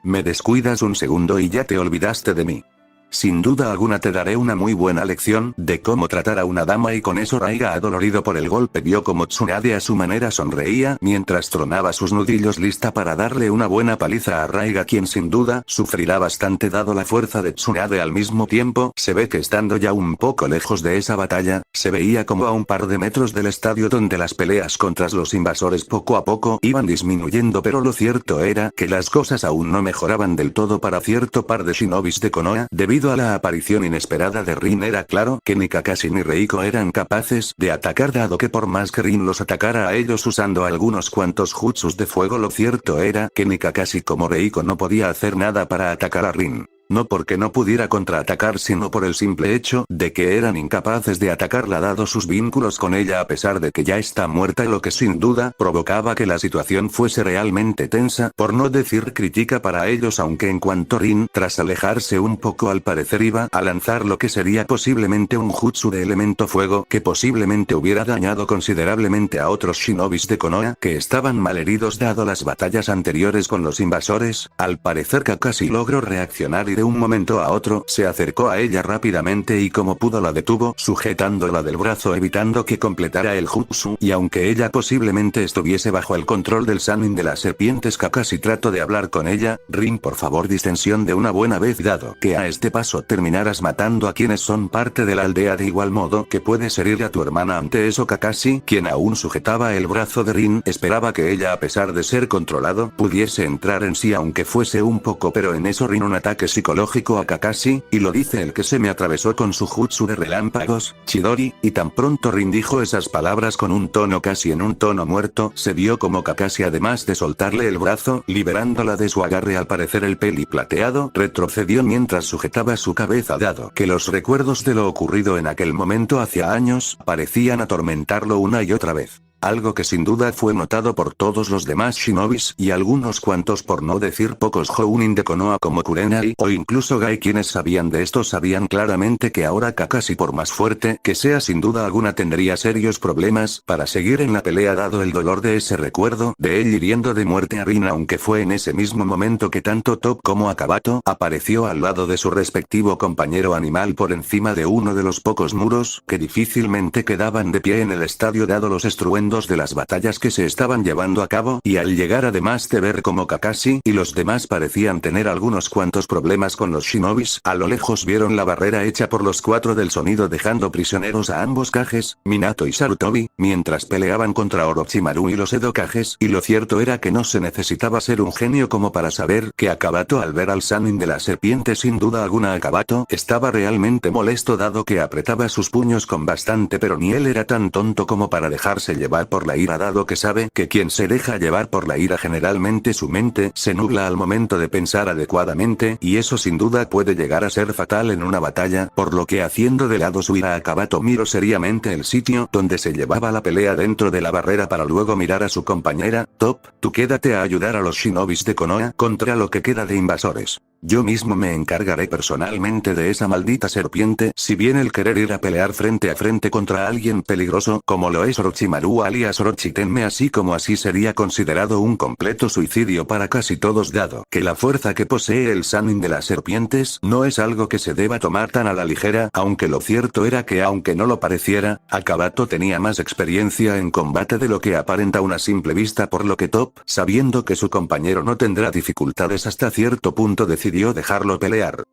me descuidas un segundo y ya te olvidaste de mí. Sin duda alguna te daré una muy buena lección de cómo tratar a una dama. Y con eso Raiga, adolorido por el golpe, vio como Tsunade a su manera sonreía mientras tronaba sus nudillos, lista para darle una buena paliza a Raiga, quien sin duda sufrirá bastante dado la fuerza de Tsunade. Al mismo tiempo, se ve que estando ya un poco lejos de esa batalla, se veía como a un par de metros del estadio donde las peleas contra los invasores poco a poco iban disminuyendo, pero lo cierto era que las cosas aún no mejoraban del todo para cierto par de shinobis de Konoha. Debido a la aparición inesperada de Rin, era claro que ni Kakashi ni Reiko eran capaces de atacar, dado que por más que Rin los atacara a ellos usando algunos cuantos jutsus de fuego, lo cierto era que ni Kakashi como Reiko no podía hacer nada para atacar a Rin. No porque no pudiera contraatacar, sino por el simple hecho de que eran incapaces de atacarla dado sus vínculos con ella, a pesar de que ya está muerta, lo que sin duda provocaba que la situación fuese realmente tensa, por no decir crítica para ellos. Aunque en cuanto Rin, tras alejarse un poco, al parecer iba a lanzar lo que sería posiblemente un jutsu de elemento fuego que posiblemente hubiera dañado considerablemente a otros shinobis de Konoha que estaban malheridos dado las batallas anteriores con los invasores, al parecer Kakashi logró reaccionar y de un momento a otro se acercó a ella rápidamente y como pudo la detuvo, sujetándola del brazo evitando que completara el jutsu. Y aunque ella posiblemente estuviese bajo el control del Sannin de las serpientes, Kakashi trató de hablar con ella. Rin, por favor, distensión de una buena vez, dado que a este paso terminarás matando a quienes son parte de la aldea, de igual modo que puedes herir a tu hermana. Ante eso Kakashi, quien aún sujetaba el brazo de Rin, esperaba que ella, a pesar de ser controlado, pudiese entrar en sí aunque fuese un poco, pero en eso Rin, un ataque psicológico psicológico a Kakashi, y lo dice el que se me atravesó con su jutsu de relámpagos, Chidori, y tan pronto Rin dijo esas palabras con un tono casi en un tono muerto, se vio como Kakashi además de soltarle el brazo, liberándola de su agarre al parecer el peli plateado, retrocedió mientras sujetaba su cabeza dado que los recuerdos de lo ocurrido en aquel momento hacía años, parecían atormentarlo una y otra vez. Algo que sin duda fue notado por todos los demás shinobis y algunos cuantos por no decir pocos Jounin de Konoha como Kurenai o incluso Gai quienes sabían de esto sabían claramente que ahora Kakashi por más fuerte que sea sin duda alguna tendría serios problemas para seguir en la pelea dado el dolor de ese recuerdo de él hiriendo de muerte a Rin aunque fue en ese mismo momento que tanto Top como Akabato apareció al lado de su respectivo compañero animal por encima de uno de los pocos muros que difícilmente quedaban de pie en el estadio dado los estruendos de las batallas que se estaban llevando a cabo y al llegar además de ver como Kakashi y los demás parecían tener algunos cuantos problemas con los shinobis, a lo lejos vieron la barrera hecha por los cuatro del sonido dejando prisioneros a ambos Kages, Minato y Sarutobi, mientras peleaban contra Orochimaru y los Edo Kages y lo cierto era que no se necesitaba ser un genio como para saber que Akabato al ver al Sannin de la serpiente sin duda alguna Akabato estaba realmente molesto dado que apretaba sus puños con bastante pero ni él era tan tonto como para dejarse llevar por la ira dado que sabe que quien se deja llevar por la ira generalmente su mente se nubla al momento de pensar adecuadamente y eso sin duda puede llegar a ser fatal en una batalla, por lo que haciendo de lado su ira Akabato miró seriamente el sitio donde se llevaba la pelea dentro de la barrera para luego mirar a su compañera, Top, tú quédate a ayudar a los shinobis de Konoha contra lo que queda de invasores. Yo mismo me encargaré personalmente de esa maldita serpiente si bien el querer ir a pelear frente a frente contra alguien peligroso como lo es Orochimaru alias Orochitenme así como así sería considerado un completo suicidio para casi todos dado que la fuerza que posee el Sannin de las serpientes no es algo que se deba tomar tan a la ligera aunque lo cierto era que aunque no lo pareciera, Akabato tenía más experiencia en combate de lo que aparenta a una simple vista por lo que Top, sabiendo que su compañero no tendrá dificultades hasta cierto punto decidió dejarlo pelear.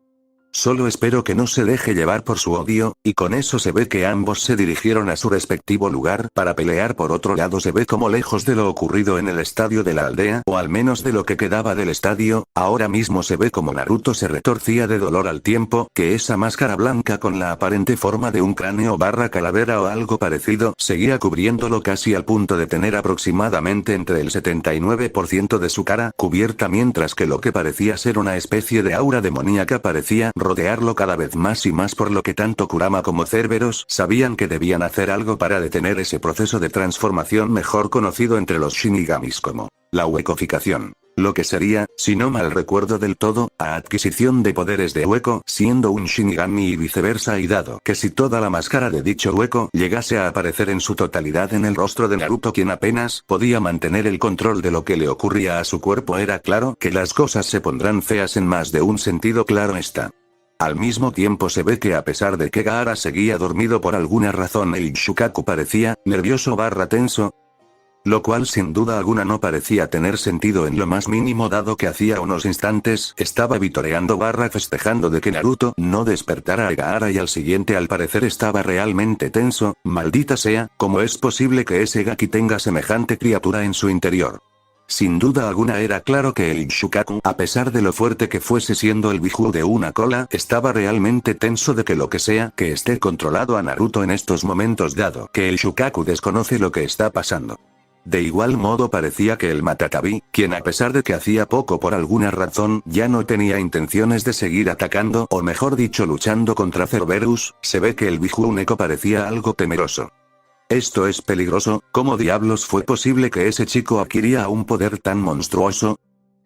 Solo espero que no se deje llevar por su odio, y con eso se ve que ambos se dirigieron a su respectivo lugar para pelear. Por otro lado se ve como lejos de lo ocurrido en el estadio de la aldea, o al menos de lo que quedaba del estadio, ahora mismo se ve como Naruto se retorcía de dolor al tiempo que esa máscara blanca con la aparente forma de un cráneo barra calavera o algo parecido seguía cubriéndolo casi al punto de tener aproximadamente entre el 79% de su cara cubierta mientras que lo que parecía ser una especie de aura demoníaca parecía rodearlo cada vez más y más por lo que tanto Kurama como Cerberus sabían que debían hacer algo para detener ese proceso de transformación mejor conocido entre los Shinigamis como la huecoficación. Lo que sería, si no mal recuerdo del todo, a adquisición de poderes de hueco siendo un Shinigami y viceversa y dado que si toda la máscara de dicho hueco llegase a aparecer en su totalidad en el rostro de Naruto quien apenas podía mantener el control de lo que le ocurría a su cuerpo era claro que las cosas se pondrán feas en más de un sentido claro está. Al mismo tiempo se ve que a pesar de que Gaara seguía dormido por alguna razón el Shukaku parecía nervioso barra tenso, lo cual sin duda alguna no parecía tener sentido en lo más mínimo dado que hacía unos instantes estaba vitoreando barra festejando de que Naruto no despertara a Gaara y al siguiente al parecer estaba realmente tenso, maldita sea, ¿cómo es posible que ese Gaki tenga semejante criatura en su interior? Sin duda alguna era claro que el Shukaku, a pesar de lo fuerte que fuese siendo el Biju de una cola, estaba realmente tenso de que lo que sea que esté controlado a Naruto en estos momentos dado que el Shukaku desconoce lo que está pasando. De igual modo parecía que el Matatabi, quien a pesar de que hacía poco por alguna razón ya no tenía intenciones de seguir atacando o mejor dicho luchando contra Cerberus, se ve que el Biju Neko parecía algo temeroso. Esto es peligroso, ¿cómo diablos fue posible que ese chico adquiría un poder tan monstruoso?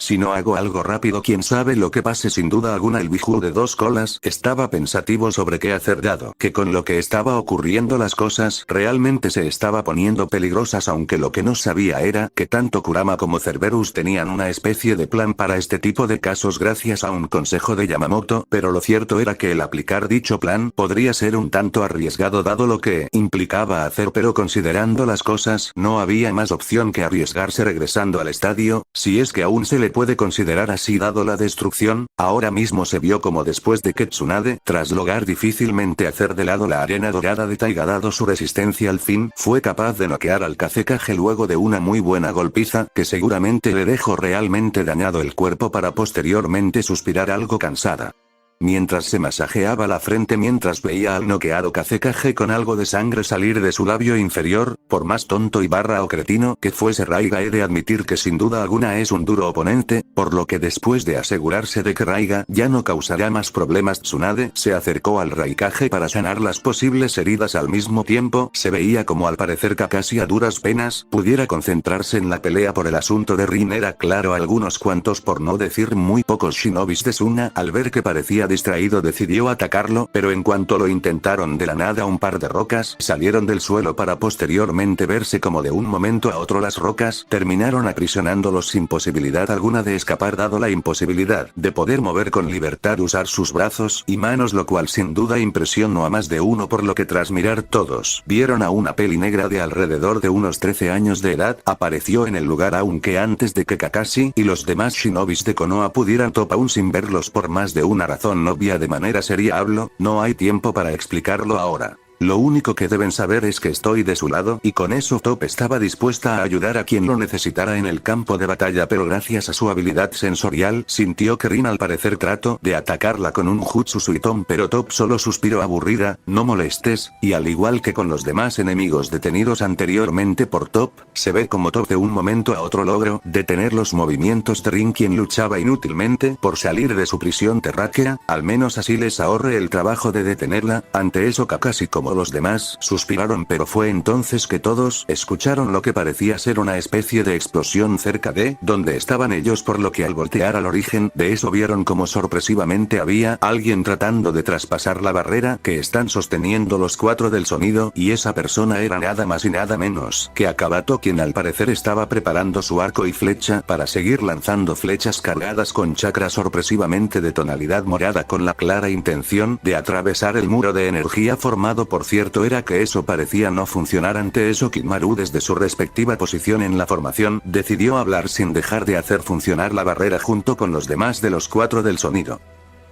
Si no hago algo rápido quién sabe lo que pase sin duda alguna el Biju de dos colas estaba pensativo sobre qué hacer dado que con lo que estaba ocurriendo las cosas realmente se estaba poniendo peligrosas aunque lo que no sabía era que tanto Kurama como Cerberus tenían una especie de plan para este tipo de casos gracias a un consejo de Yamamoto pero lo cierto era que el aplicar dicho plan podría ser un tanto arriesgado dado lo que implicaba hacer pero considerando las cosas no había más opción que arriesgarse regresando al estadio, si es que aún se le puede considerar así dado la destrucción. Ahora mismo se vio como después de que Tsunade, tras lograr difícilmente hacer de lado la arena dorada de Taiga dado su resistencia al fin, fue capaz de noquear al Kazekage luego de una muy buena golpiza, que seguramente le dejó realmente dañado el cuerpo para posteriormente suspirar algo cansada. Mientras se masajeaba la frente mientras veía al noqueado Kazekage con algo de sangre salir de su labio inferior, por más tonto y o cretino que fuese Raiga he de admitir que sin duda alguna es un duro oponente, por lo que después de asegurarse de que Raiga ya no causará más problemas Tsunade se acercó al Raikage para sanar las posibles heridas al mismo tiempo, se veía como al parecer Kakashi a duras penas pudiera concentrarse en la pelea por el asunto de Rin era claro algunos cuantos por no decir muy pocos shinobis de Suna al ver que parecía distraído decidió atacarlo, pero en cuanto lo intentaron de la nada un par de rocas salieron del suelo para posteriormente verse como de un momento a otro las rocas terminaron aprisionándolos sin posibilidad alguna de escapar dado la imposibilidad de poder mover con libertad usar sus brazos y manos lo cual sin duda impresionó a más de uno por lo que tras mirar todos vieron a una peli negra de alrededor de unos 13 años de edad apareció en el lugar aunque antes de que Kakashi y los demás shinobis de Konoha pudieran top aún sin verlos por más de una razón obvia de manera seria hablo, no hay tiempo para explicarlo ahora. Lo único que deben saber es que estoy de su lado y con eso Top estaba dispuesta a ayudar a quien lo necesitara en el campo de batalla pero gracias a su habilidad sensorial sintió que Rin al parecer trató de atacarla con un jutsu suiton pero Top solo suspiró aburrida, no molestes, y al igual que con los demás enemigos detenidos anteriormente por Top, se ve como Top de un momento a otro logró detener los movimientos de Rin quien luchaba inútilmente por salir de su prisión terráquea, al menos así les ahorre el trabajo de detenerla, ante eso Kakashi como los demás suspiraron pero fue entonces que todos escucharon lo que parecía ser una especie de explosión cerca de donde estaban ellos por lo que al voltear al origen de eso vieron como sorpresivamente había alguien tratando de traspasar la barrera que están sosteniendo los cuatro del sonido y esa persona era nada más y nada menos que Akabato quien al parecer estaba preparando su arco y flecha para seguir lanzando flechas cargadas con chakra sorpresivamente de tonalidad morada con la clara intención de atravesar el muro de energía formado por cierto era que eso parecía no funcionar ante eso Kimaru desde su respectiva posición en la formación decidió hablar sin dejar de hacer funcionar la barrera junto con los demás de los cuatro del sonido.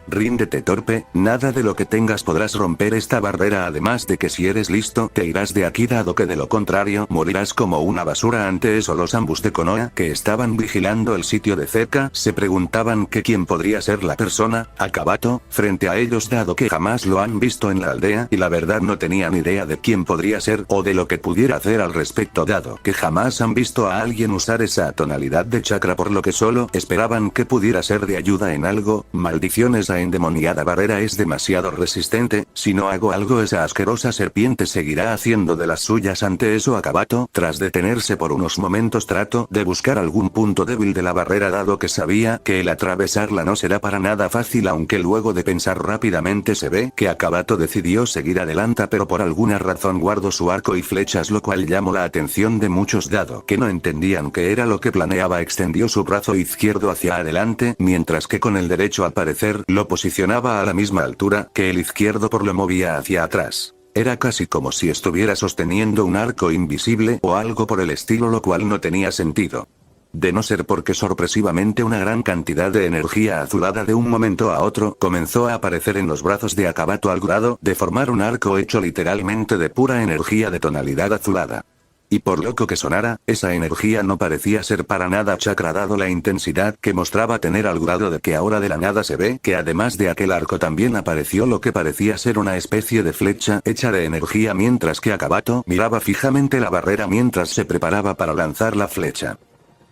Ríndete torpe, nada de lo que tengas podrás romper esta barrera además de que si eres listo te irás de aquí dado que de lo contrario morirás como una basura ante eso los ambos de Konoha que estaban vigilando el sitio de cerca se preguntaban que quién podría ser la persona, Akabato, frente a ellos dado que jamás lo han visto en la aldea y la verdad no tenían idea de quién podría ser o de lo que pudiera hacer al respecto dado que jamás han visto a alguien usar esa tonalidad de chakra por lo que solo esperaban que pudiera ser de ayuda en algo, maldiciones a endemoniada barrera es demasiado resistente, si no hago algo esa asquerosa serpiente seguirá haciendo de las suyas ante eso Akabato, tras detenerse por unos momentos trató de buscar algún punto débil de la barrera dado que sabía que el atravesarla no será para nada fácil aunque luego de pensar rápidamente se ve que Akabato decidió seguir adelante pero por alguna razón guardó su arco y flechas lo cual llamó la atención de muchos dado que no entendían qué era lo que planeaba extendió su brazo izquierdo hacia adelante mientras que con el derecho al parecer lo posicionaba a la misma altura que el izquierdo por lo movía hacia atrás. Era casi como si estuviera sosteniendo un arco invisible o algo por el estilo lo cual no tenía sentido. De no ser porque sorpresivamente una gran cantidad de energía azulada de un momento a otro comenzó a aparecer en los brazos de Akabato al grado de formar un arco hecho literalmente de pura energía de tonalidad azulada. Y por loco que sonara, esa energía no parecía ser para nada chakra dado la intensidad que mostraba tener al grado de que ahora de la nada se ve que además de aquel arco también apareció lo que parecía ser una especie de flecha hecha de energía mientras que Akabato miraba fijamente la barrera mientras se preparaba para lanzar la flecha.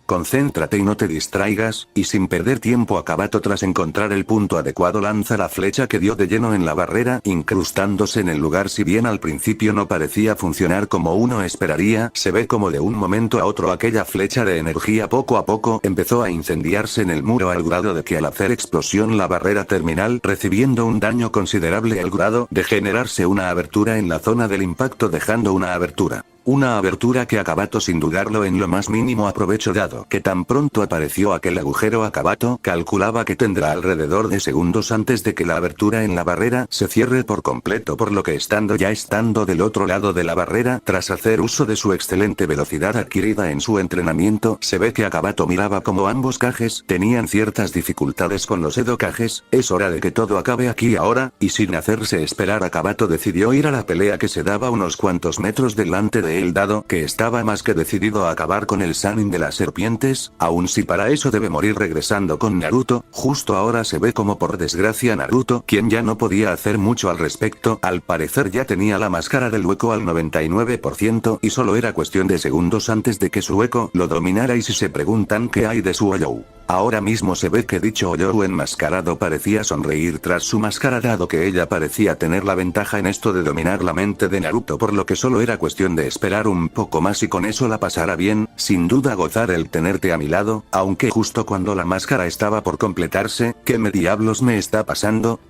Concéntrate y no te distraigas, y sin perder tiempo Akabato tras encontrar el punto adecuado lanza la flecha que dio de lleno en la barrera incrustándose en el lugar si bien al principio no parecía funcionar como uno esperaría, se ve como de un momento a otro aquella flecha de energía poco a poco empezó a incendiarse en el muro al grado de que al hacer explosión la barrera terminal recibiendo un daño considerable al grado de generarse una abertura en la zona del impacto dejando una abertura. Una abertura que Akabato sin dudarlo en lo más mínimo aprovechó, dado que tan pronto apareció aquel agujero. Akabato calculaba que tendrá alrededor de segundos antes de que la abertura en la barrera se cierre por completo, por lo que estando del otro lado de la barrera, tras hacer uso de su excelente velocidad adquirida en su entrenamiento, se ve que Akabato miraba como ambos Kages tenían ciertas dificultades con los Edo Kages. Es hora de que todo acabe aquí y ahora, y sin hacerse esperar Akabato decidió ir a la pelea que se daba unos cuantos metros delante de él, dado que estaba más que decidido a acabar con el Sannin de las serpientes, aun si para eso debe morir regresando con Naruto. Justo ahora se ve como por desgracia Naruto, quien ya no podía hacer mucho al respecto, al parecer ya tenía la máscara del hueco al 99% y solo era cuestión de segundos antes de que su hueco lo dominara. Y si se preguntan qué hay de su Oyou, ahora mismo se ve que dicho Oyou enmascarado parecía sonreír tras su máscara, dado que ella parecía tener la ventaja en esto de dominar la mente de Naruto, por lo que solo era cuestión de esperar un poco más y con eso la pasara bien. Sin duda gozar el tenerte a mi lado, aunque justo cuando la máscara estaba por completarse, ¿qué me diablos me está pasando?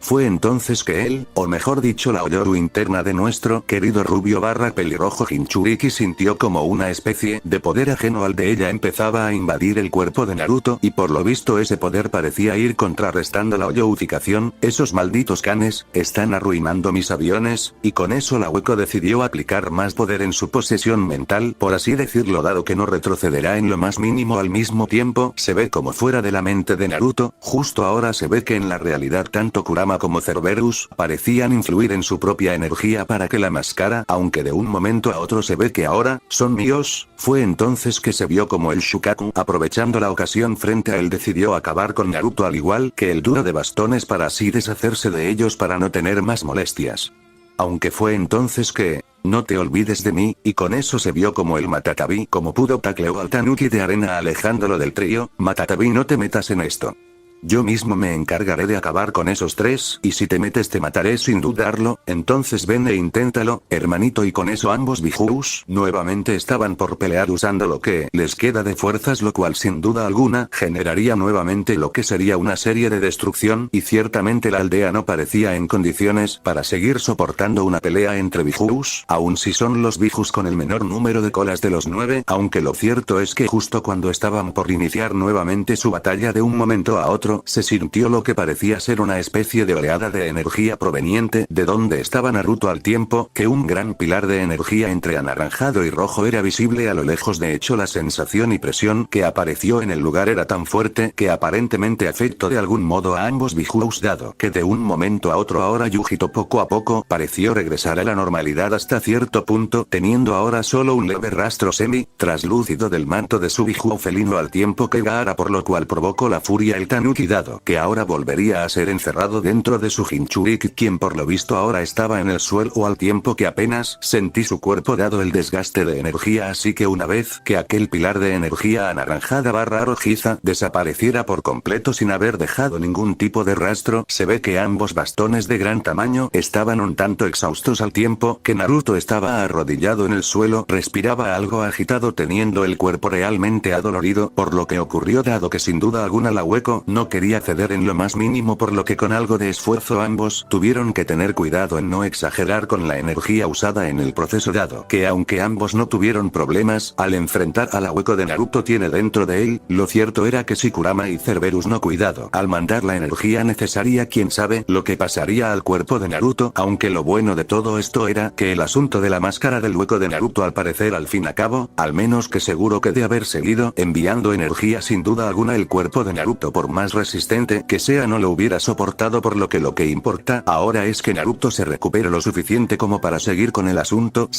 Fue entonces que él, o mejor dicho la Oyoru interna de nuestro querido rubio barra pelirrojo Jinchuriki, sintió como una especie de poder ajeno al de ella empezaba a invadir el cuerpo de Naruto, y por lo visto ese poder parecía ir contrarrestando la Oyouficación. Esos malditos canes están arruinando mis aviones, y con eso la Hueco decidió aplicar más poder en su posesión mental, por así decirlo, dado que no retrocederá en lo más mínimo. Al mismo tiempo, se ve como fuera de la mente de Naruto, justo ahora se ve que en la realidad tanto Kurama como Cerberus parecían influir en su propia energía para que la máscara, aunque de un momento a otro se ve que ahora son míos. Fue entonces que se vio como el Shukaku, aprovechando la ocasión frente a él, decidió acabar con Naruto al igual que el duro de bastones para así deshacerse de ellos para no tener más molestias. Aunque fue entonces que, no te olvides de mí, y con eso se vio como el Matatabi como pudo tacleó al Tanuki de arena alejándolo del trío. Matatabi, no te metas en esto. Yo mismo me encargaré de acabar con esos tres, y si te metes te mataré sin dudarlo. Entonces ven e inténtalo, hermanito. Y con eso ambos Bijous nuevamente estaban por pelear usando lo que les queda de fuerzas, lo cual sin duda alguna generaría nuevamente lo que sería una serie de destrucción, y ciertamente la aldea no parecía en condiciones para seguir soportando una pelea entre Bijous, aun si son los Bijous con el menor número de colas de los 9, aunque lo cierto es que justo cuando estaban por iniciar nuevamente su batalla, de un momento a otro se sintió lo que parecía ser una especie de oleada de energía proveniente de donde estaba Naruto, al tiempo que un gran pilar de energía entre anaranjado y rojo era visible a lo lejos. De hecho, la sensación y presión que apareció en el lugar era tan fuerte que aparentemente afectó de algún modo a ambos Bijous, dado que de un momento a otro ahora Yujito poco a poco pareció regresar a la normalidad hasta cierto punto, teniendo ahora solo un leve rastro semi-traslúcido del manto de su Bijou felino, al tiempo que Gaara, por lo cual provocó la furia el Tanuki, dado que ahora volvería a ser encerrado dentro de su Jinchuriki, quien por lo visto ahora estaba en el suelo, al tiempo que apenas sentí su cuerpo dado el desgaste de energía. Así que una vez que aquel pilar de energía anaranjada barra rojiza desapareciera por completo sin haber dejado ningún tipo de rastro, se ve que ambos bastones de gran tamaño estaban un tanto exhaustos, al tiempo que Naruto estaba arrodillado en el suelo, respiraba algo agitado, teniendo el cuerpo realmente adolorido por lo que ocurrió, dado que sin duda alguna la Hueco no quería ceder en lo más mínimo, por lo que con algo de esfuerzo ambos tuvieron que tener cuidado en no exagerar con la energía usada en el proceso, dado que aunque ambos no tuvieron problemas al enfrentar a la Hueco de Naruto tiene dentro de él, lo cierto era que si Kurama y Cerberus no cuidado al mandar la energía necesaria, quién sabe lo que pasaría al cuerpo de Naruto. Aunque lo bueno de todo esto era que el asunto de la máscara del Hueco de Naruto al parecer al fin y al cabo, al menos que seguro que de haber seguido enviando energía, sin duda alguna el cuerpo de Naruto, por más resistente que sea, no lo hubiera soportado, por lo que importa ahora es que Naruto se recupere lo suficiente como para seguir con el asunto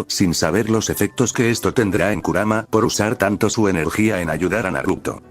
sin saber los efectos que esto tendrá en Kurama por usar tanto su energía en ayudar a Naruto.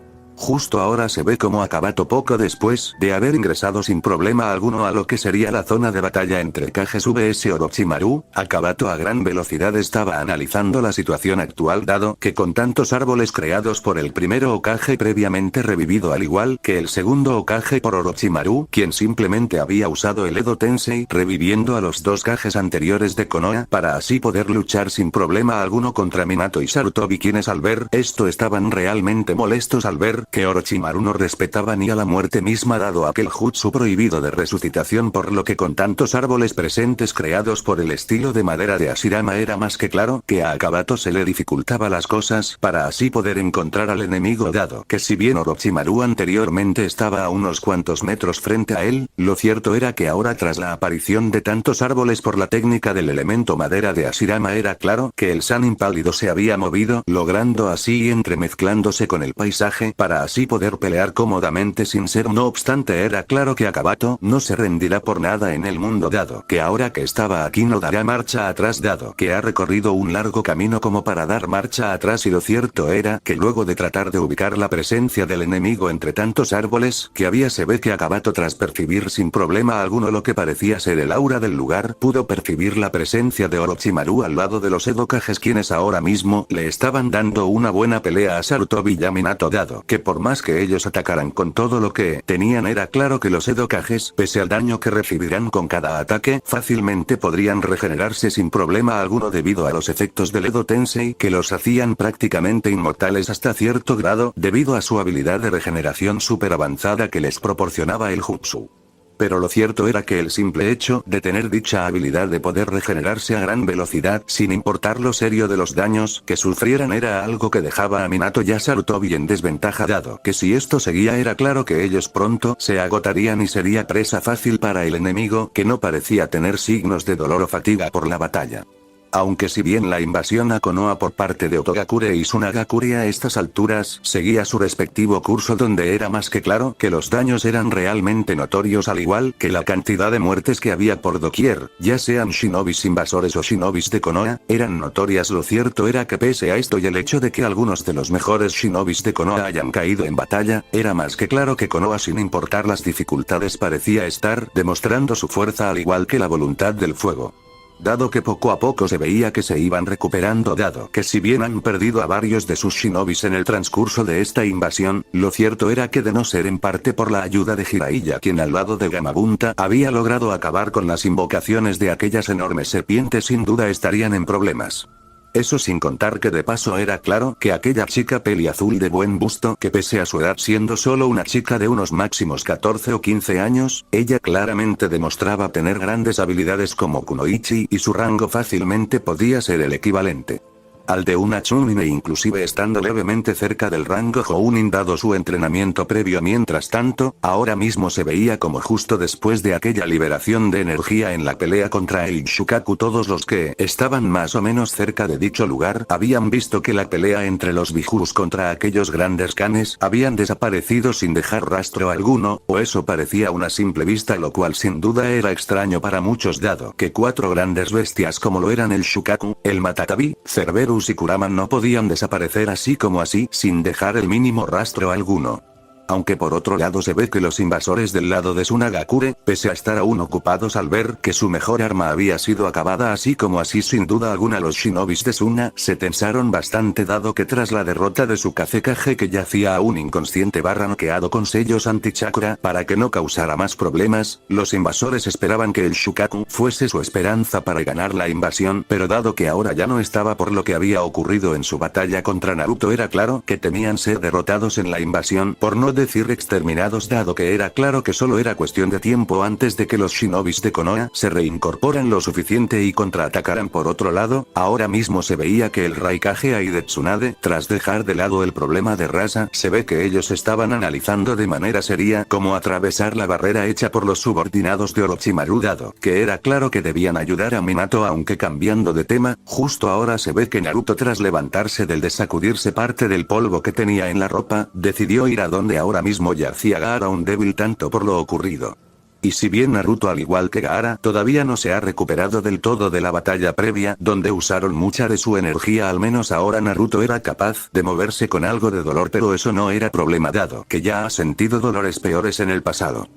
Justo ahora se ve como Akabato, poco después de haber ingresado sin problema alguno a lo que sería la zona de batalla entre Kages vs Orochimaru, Akabato a gran velocidad estaba analizando la situación actual, dado que con tantos árboles creados por el primero Hokage previamente revivido, al igual que el segundo Hokage por Orochimaru, quien simplemente había usado el Edo Tensei reviviendo a los dos Kages anteriores de Konoha para así poder luchar sin problema alguno contra Minato y Sarutobi, quienes al ver esto estaban realmente molestos al ver que Orochimaru no respetaba ni a la muerte misma dado aquel jutsu prohibido de resucitación, por lo que con tantos árboles presentes creados por el estilo de madera de Hashirama era más que claro que a Akabato se le dificultaba las cosas para así poder encontrar al enemigo, dado que si bien Orochimaru anteriormente estaba a unos cuantos metros frente a él, lo cierto era que ahora tras la aparición de tantos árboles por la técnica del elemento madera de Hashirama era claro que el Sannin pálido se había movido, logrando así y entremezclándose con el paisaje para así poder pelear cómodamente sin ser. No obstante era claro que Akabato no se rendirá por nada en el mundo, dado que ahora que estaba aquí no dará marcha atrás, dado que ha recorrido un largo camino como para dar marcha atrás, y lo cierto era que luego de tratar de ubicar la presencia del enemigo entre tantos árboles que había, se ve que Akabato tras percibir sin problema alguno lo que parecía ser el aura del lugar, pudo percibir la presencia de Orochimaru al lado de los Edokages, quienes ahora mismo le estaban dando una buena pelea a Sarutobi y a Minato, dado que por más que ellos atacaran con todo lo que tenían era claro que los Edokages, pese al daño que recibirán con cada ataque, fácilmente podrían regenerarse sin problema alguno debido a los efectos del Edo Tensei que los hacían prácticamente inmortales hasta cierto grado debido a su habilidad de regeneración súper avanzada que les proporcionaba el jutsu. Pero lo cierto era que el simple hecho de tener dicha habilidad de poder regenerarse a gran velocidad sin importar lo serio de los daños que sufrieran era algo que dejaba a Minato y a Sarutobi en desventaja, dado que si esto seguía era claro que ellos pronto se agotarían y sería presa fácil para el enemigo, que no parecía tener signos de dolor o fatiga por la batalla. Aunque si bien la invasión a Konoha por parte de Otogakure y Tsunagakure a estas alturas seguía su respectivo curso, donde era más que claro que los daños eran realmente notorios, al igual que la cantidad de muertes que había por doquier, ya sean shinobis invasores o shinobis de Konoha, eran notorias. Lo cierto era que pese a esto y el hecho de que algunos de los mejores shinobis de Konoha hayan caído en batalla, era más que claro que Konoha, sin importar las dificultades, parecía estar demostrando su fuerza al igual que la voluntad del fuego. Dado que poco a poco se veía que se iban recuperando, dado que si bien han perdido a varios de sus shinobis en el transcurso de esta invasión, lo cierto era que de no ser en parte por la ayuda de Jiraiya, quien al lado de Gamabunta había logrado acabar con las invocaciones de aquellas enormes serpientes, sin duda estarían en problemas. Eso sin contar que de paso era claro que aquella chica peliazul de buen busto, que pese a su edad siendo solo una chica de unos máximos 14 o 15 años, ella claramente demostraba tener grandes habilidades como kunoichi y su rango fácilmente podía ser el equivalente al de una Chunin, e inclusive estando levemente cerca del rango Jounin dado su entrenamiento previo. Mientras tanto, ahora mismo se veía como justo después de aquella liberación de energía en la pelea contra el Shukaku, todos los que estaban más o menos cerca de dicho lugar habían visto que la pelea entre los Bijus contra aquellos grandes kanes habían desaparecido sin dejar rastro alguno, o eso parecía a una simple vista, lo cual sin duda era extraño para muchos dado que cuatro grandes bestias como lo eran el Shukaku, el Matatabi, Cerberus y Kurama no podían desaparecer así como así sin dejar el mínimo rastro alguno. Aunque por otro lado se ve que los invasores del lado de Tsunagakure, pese a estar aún ocupados al ver que su mejor arma había sido acabada así como así, sin duda alguna los shinobis de Tsuna se tensaron bastante, dado que tras la derrota de su Kazekage, que yacía aún inconsciente noqueado con sellos antichakra para que no causara más problemas, los invasores esperaban que el Shukaku fuese su esperanza para ganar la invasión, pero dado que ahora ya no estaba por lo que había ocurrido en su batalla contra Naruto, era claro que temían ser derrotados en la invasión, por no decir exterminados, dado que era claro que solo era cuestión de tiempo antes de que los shinobis de Konoha se reincorporan lo suficiente y contraatacaran. Por otro lado, ahora mismo se veía que el Raikage Ai de Tsunade, tras dejar de lado el problema de raza, se ve que ellos estaban analizando de manera seria cómo atravesar la barrera hecha por los subordinados de Orochimaru, dado que era claro que debían ayudar a Minato. Aunque cambiando de tema, justo ahora se ve que Naruto, tras levantarse del de sacudirse parte del polvo que tenía en la ropa, decidió ir a donde ahora mismo yacía Gaara, un débil tanto por lo ocurrido. Y si bien Naruto, al igual que Gaara, todavía no se ha recuperado del todo de la batalla previa, donde usaron mucha de su energía, al menos ahora Naruto era capaz de moverse con algo de dolor, pero eso no era problema dado que ya ha sentido dolores peores en el pasado.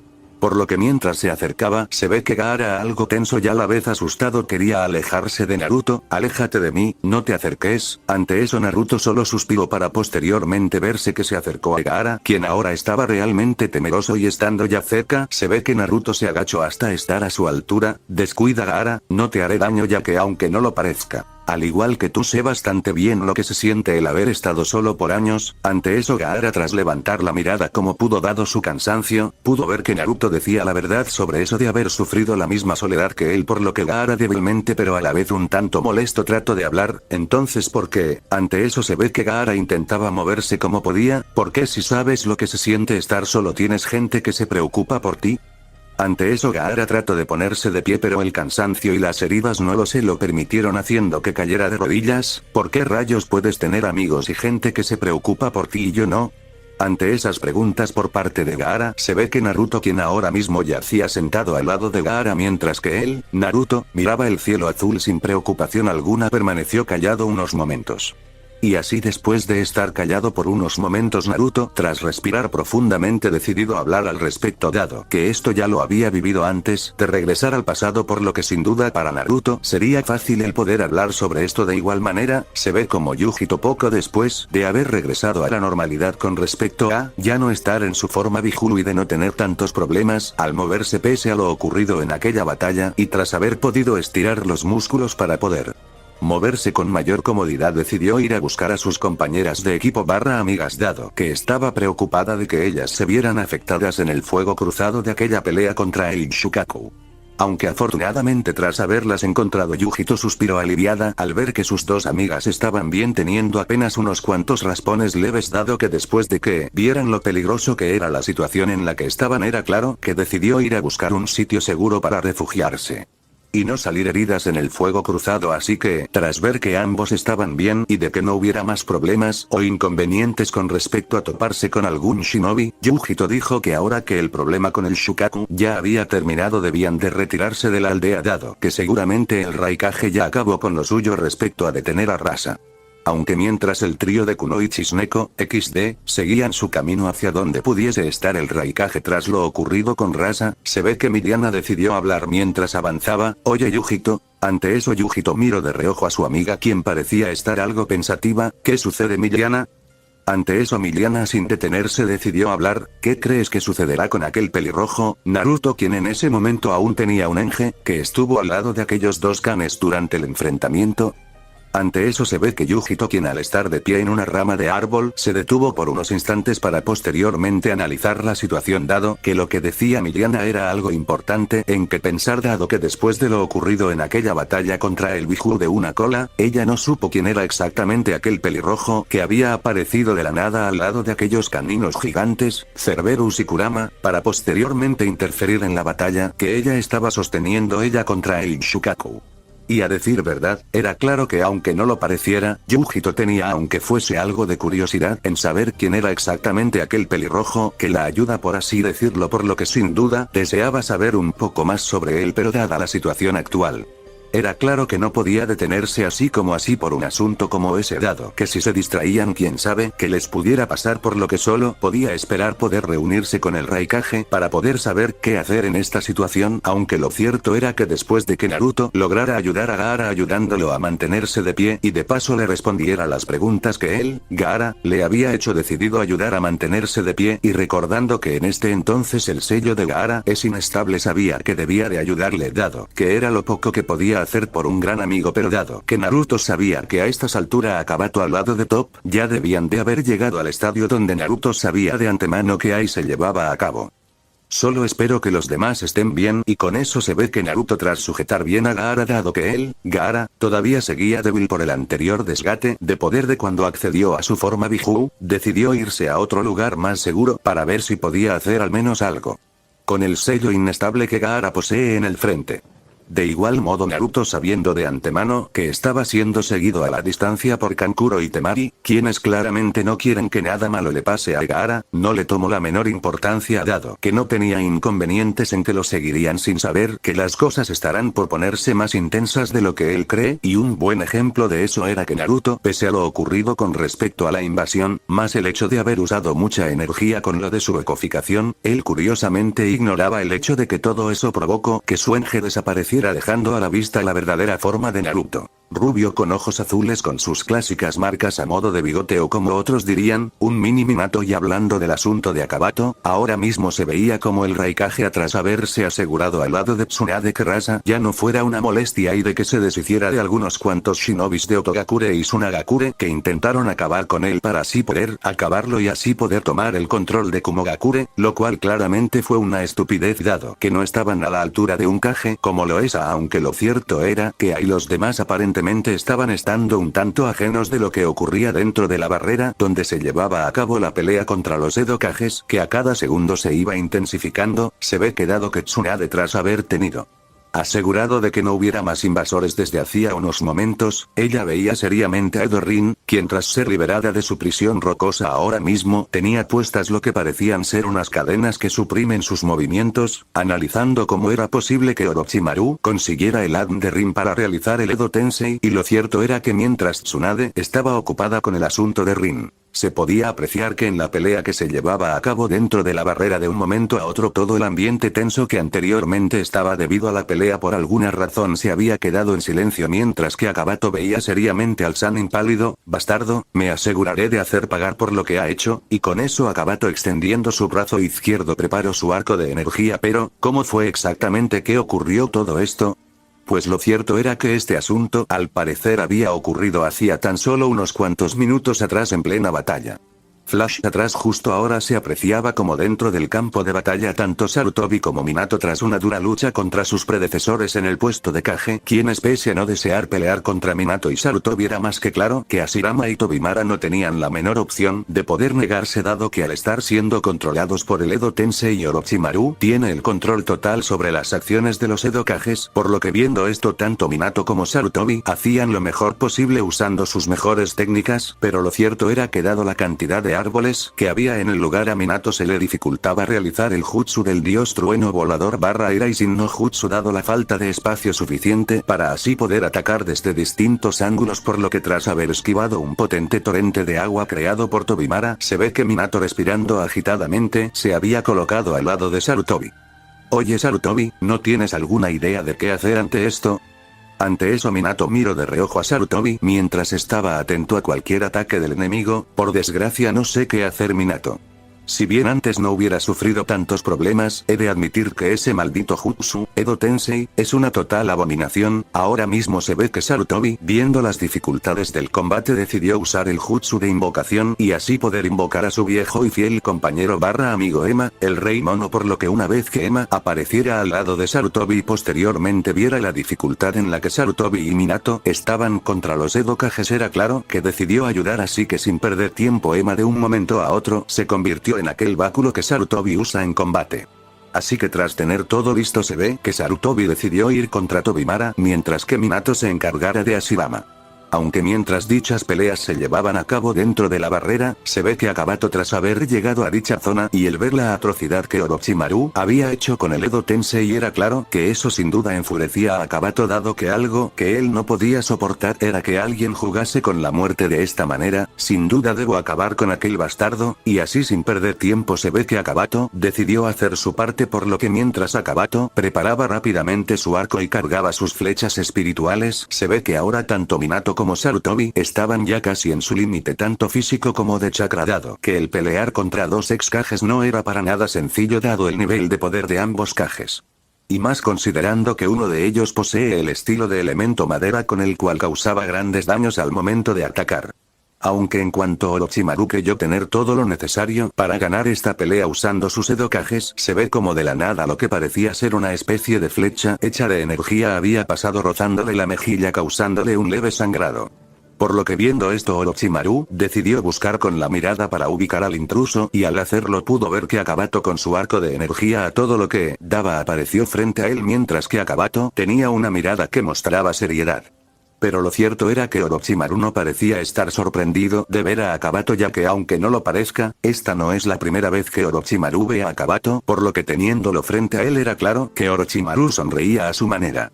Por lo que mientras se acercaba, se ve que Gaara, algo tenso y a la vez asustado, quería alejarse de Naruto. Aléjate de mí, no te acerques. Ante eso Naruto solo suspiró para posteriormente verse que se acercó a Gaara, quien ahora estaba realmente temeroso, y estando ya cerca, se ve que Naruto se agachó hasta estar a su altura. Descuida Gaara, no te haré daño, ya que aunque no lo parezca, Al igual que tú sé bastante bien lo que se siente el haber estado solo por años. Ante eso Gaara, tras levantar la mirada como pudo dado su cansancio, pudo ver que Naruto decía la verdad sobre eso de haber sufrido la misma soledad que él, por lo que Gaara débilmente pero a la vez un tanto molesto trató de hablar. Entonces ¿por qué? Ante eso se ve que Gaara intentaba moverse como podía. ¿Por qué si sabes lo que se siente estar solo tienes gente que se preocupa por ti? Ante eso Gaara trató de ponerse de pie, pero el cansancio y las heridas no lo permitieron, haciendo que cayera de rodillas. ¿Por qué rayos puedes tener amigos y gente que se preocupa por ti y yo no? Ante esas preguntas por parte de Gaara, se ve que Naruto, quien ahora mismo yacía sentado al lado de Gaara mientras que él, Naruto, miraba el cielo azul sin preocupación alguna, permaneció callado unos momentos. Y así, después de estar callado por unos momentos, Naruto, tras respirar profundamente, decidido hablar al respecto, dado que esto ya lo había vivido antes de regresar al pasado, por lo que sin duda para Naruto sería fácil el poder hablar sobre esto. De igual manera, se ve como Yujito, poco después de haber regresado a la normalidad con respecto a ya no estar en su forma Biju y de no tener tantos problemas al moverse pese a lo ocurrido en aquella batalla, y tras haber podido estirar los músculos para poder moverse con mayor comodidad, decidió ir a buscar a sus compañeras de equipo / amigas, dado que estaba preocupada de que ellas se vieran afectadas en el fuego cruzado de aquella pelea contra el Shukaku. Aunque afortunadamente tras haberlas encontrado, Yujito suspiró aliviada al ver que sus dos amigas estaban bien, teniendo apenas unos cuantos raspones leves, dado que después de que vieran lo peligroso que era la situación en la que estaban, era claro que decidió ir a buscar un sitio seguro para refugiarse y no salir heridas en el fuego cruzado. Así que, tras ver que ambos estaban bien y de que no hubiera más problemas o inconvenientes con respecto a toparse con algún shinobi, Yujito dijo que ahora que el problema con el Shukaku ya había terminado, debían de retirarse de la aldea, dado que seguramente el Raikage ya acabó con lo suyo respecto a detener a Rasa. Aunque mientras el trío de Kunoichi Neko XD seguían su camino hacia donde pudiese estar el Raikage tras lo ocurrido con Rasa, se ve que Miliana decidió hablar mientras avanzaba. Oye Yujito. Ante eso Yujito miró de reojo a su amiga, quien parecía estar algo pensativa. ¿Qué sucede, Miliana? Ante eso Miliana, sin detenerse, decidió hablar. ¿Qué crees que sucederá con aquel pelirrojo, Naruto, quien en ese momento aún tenía un Enge, que estuvo al lado de aquellos dos Kanes durante el enfrentamiento? Ante eso se ve que Yujito, quien al estar de pie en una rama de árbol, se detuvo por unos instantes para posteriormente analizar la situación, dado que lo que decía Miliana era algo importante en que pensar, dado que después de lo ocurrido en aquella batalla contra el Biju de una cola, ella no supo quién era exactamente aquel pelirrojo que había aparecido de la nada al lado de aquellos caninos gigantes, Cerberus y Kurama, para posteriormente interferir en la batalla que ella estaba sosteniendo ella contra el Shukaku. Y a decir verdad, era claro que aunque no lo pareciera, Yujito tenía aunque fuese algo de curiosidad en saber quién era exactamente aquel pelirrojo que la ayuda, por así decirlo, por lo que sin duda deseaba saber un poco más sobre él, pero dada la situación actual, era claro que no podía detenerse así como así por un asunto como ese, dado que si se distraían, quién sabe qué les pudiera pasar, por lo que solo podía esperar poder reunirse con el Raikage para poder saber qué hacer en esta situación. Aunque lo cierto era que después de que Naruto lograra ayudar a Gaara ayudándolo a mantenerse de pie y de paso le respondiera las preguntas que él, Gaara, le había hecho, decidido ayudar a mantenerse de pie, y recordando que en este entonces el sello de Gaara es inestable, sabía que debía de ayudarle, dado que era lo poco que podía hacer por un gran amigo, pero dado que Naruto sabía que a estas alturas Akabato al lado de Top ya debían de haber llegado al estadio donde Naruto sabía de antemano que ahí se llevaba a cabo. Solo espero que los demás estén bien, y con eso se ve que Naruto, tras sujetar bien a Gaara, dado que él, Gaara, todavía seguía débil por el anterior desgate de poder de cuando accedió a su forma Biju, decidió irse a otro lugar más seguro para ver si podía hacer al menos algo con el sello inestable que Gaara posee en el frente. De igual modo Naruto, sabiendo de antemano que estaba siendo seguido a la distancia por Kankuro y Temari, quienes claramente no quieren que nada malo le pase a Gaara, no le tomó la menor importancia, dado que no tenía inconvenientes en que lo seguirían sin saber que las cosas estarán por ponerse más intensas de lo que él cree, y un buen ejemplo de eso era que Naruto, pese a lo ocurrido con respecto a la invasión, más el hecho de haber usado mucha energía con lo de su ecofikación, él curiosamente ignoraba el hecho de que todo eso provocó que su Enge desapareciera, dejando a la vista la verdadera forma de Naruto. Rubio con ojos azules con sus clásicas marcas a modo de bigote o como otros dirían, un mini Minato. Y hablando del asunto de Akabato, ahora mismo se veía como el Raikage tras haberse asegurado al lado de Tsunade que Rasa ya no fuera una molestia y de que se deshiciera de algunos cuantos shinobis de Otogakure y Sunagakure que intentaron acabar con él para así poder acabarlo y así poder tomar el control de Kumogakure, lo cual claramente fue una estupidez dado que no estaban a la altura de un Kage como lo es aunque lo cierto era que ahí los demás aparentemente estaban estando un tanto ajenos de lo que ocurría dentro de la barrera donde se llevaba a cabo la pelea contra los Edo Kages que a cada segundo se iba intensificando. Se ve que dado que Tsunade tras haber tenido asegurado de que no hubiera más invasores desde hacía unos momentos, ella veía seriamente a Edo Rin, quien tras ser liberada de su prisión rocosa ahora mismo tenía puestas lo que parecían ser unas cadenas que suprimen sus movimientos, analizando cómo era posible que Orochimaru consiguiera el ADN de Rin para realizar el Edo Tensei y lo cierto era que mientras Tsunade estaba ocupada con el asunto de Rin, se podía apreciar que en la pelea que se llevaba a cabo dentro de la barrera de un momento a otro todo el ambiente tenso que anteriormente estaba debido a la pelea por alguna razón se había quedado en silencio mientras que Akabato veía seriamente al Sannin pálido. Bastardo, me aseguraré de hacer pagar por lo que ha hecho, y con eso Akabato extendiendo su brazo izquierdo preparó su arco de energía. Pero, ¿cómo fue exactamente que ocurrió todo esto? Pues lo cierto era que este asunto al parecer había ocurrido hacía tan solo unos cuantos minutos atrás en plena batalla. Flash atrás justo ahora se apreciaba como dentro del campo de batalla tanto Sarutobi como Minato tras una dura lucha contra sus predecesores en el puesto de Kage, quienes pese a no desear pelear contra Minato y Sarutobi era más que claro que Hashirama y Tobimara no tenían la menor opción de poder negarse dado que al estar siendo controlados por el Edo Tensei y Orochimaru tiene el control total sobre las acciones de los Edo Kages, por lo que viendo esto tanto Minato como Sarutobi hacían lo mejor posible usando sus mejores técnicas, pero lo cierto era que dado la cantidad de árboles que había en el lugar a Minato se le dificultaba realizar el jutsu del dios trueno volador barra Eraizin no jutsu dado la falta de espacio suficiente para así poder atacar desde distintos ángulos por lo que tras haber esquivado un potente torrente de agua creado por Tobimara se ve que Minato respirando agitadamente se había colocado al lado de Sarutobi. Oye Sarutobi, ¿no tienes alguna idea de qué hacer ante esto? Ante eso Minato miró de reojo a Sarutobi mientras estaba atento a cualquier ataque del enemigo. Por desgracia no sé qué hacer Minato. Si bien antes no hubiera sufrido tantos problemas, he de admitir que ese maldito jutsu, Edo Tensei, es una total abominación. Ahora mismo se ve que Sarutobi, viendo las dificultades del combate decidió usar el jutsu de invocación y así poder invocar a su viejo y fiel compañero barra amigo Ema, el rey mono por lo que una vez que Ema apareciera al lado de Sarutobi y posteriormente viera la dificultad en la que Sarutobi y Minato estaban contra los Edo Kages era claro que decidió ayudar así que sin perder tiempo Ema de un momento a otro se convirtió en aquel báculo que Sarutobi usa en combate. Así que tras tener todo listo se ve que Sarutobi decidió ir contra Tobimara mientras que Minato se encargara de Hashirama. Aunque mientras dichas peleas se llevaban a cabo dentro de la barrera, se ve que Akabato tras haber llegado a dicha zona y el ver la atrocidad que Orochimaru había hecho con el Edo Tensei era claro que eso sin duda enfurecía a Akabato dado que algo que él no podía soportar era que alguien jugase con la muerte de esta manera. Sin duda debo acabar con aquel bastardo, y así sin perder tiempo se ve que Akabato decidió hacer su parte por lo que mientras Akabato preparaba rápidamente su arco y cargaba sus flechas espirituales se ve que ahora tanto Minato como Sarutobi estaban ya casi en su límite tanto físico como de chakra dado que el pelear contra dos ex Kages no era para nada sencillo dado el nivel de poder de ambos Kages. Y más considerando que uno de ellos posee el estilo de elemento madera con el cual causaba grandes daños al momento de atacar. Aunque en cuanto a Orochimaru creyó tener todo lo necesario para ganar esta pelea usando sus Edo Kages, se ve como de la nada lo que parecía ser una especie de flecha hecha de energía había pasado rozándole la mejilla causándole un leve sangrado. Por lo que viendo esto Orochimaru decidió buscar con la mirada para ubicar al intruso y al hacerlo pudo ver que Akabato con su arco de energía a todo lo que daba apareció frente a él mientras que Akabato tenía una mirada que mostraba seriedad. Pero lo cierto era que Orochimaru no parecía estar sorprendido de ver a Akabato ya que aunque no lo parezca, esta no es la primera vez que Orochimaru ve a Akabato por lo que teniéndolo frente a él era claro que Orochimaru sonreía a su manera.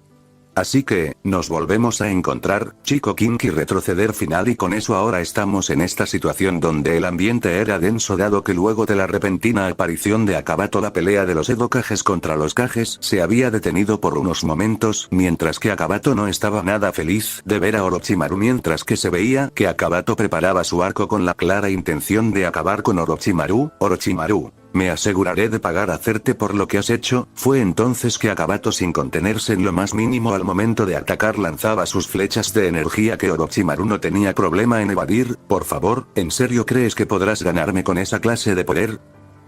Así que, nos volvemos a encontrar, chico Kinky retroceder final y con eso ahora estamos en esta situación donde el ambiente era denso dado que luego de la repentina aparición de Akabato la pelea de los Edo Kages contra los Kages se había detenido por unos momentos, mientras que Akabato no estaba nada feliz de ver a Orochimaru mientras que se veía que Akabato preparaba su arco con la clara intención de acabar con Orochimaru. Orochimaru, me aseguraré de pagar hacerte por lo que has hecho. Fue entonces que Akabato sin contenerse en lo más mínimo al momento de atacar lanzaba sus flechas de energía que Orochimaru no tenía problema en evadir. Por favor, ¿en serio crees que podrás ganarme con esa clase de poder?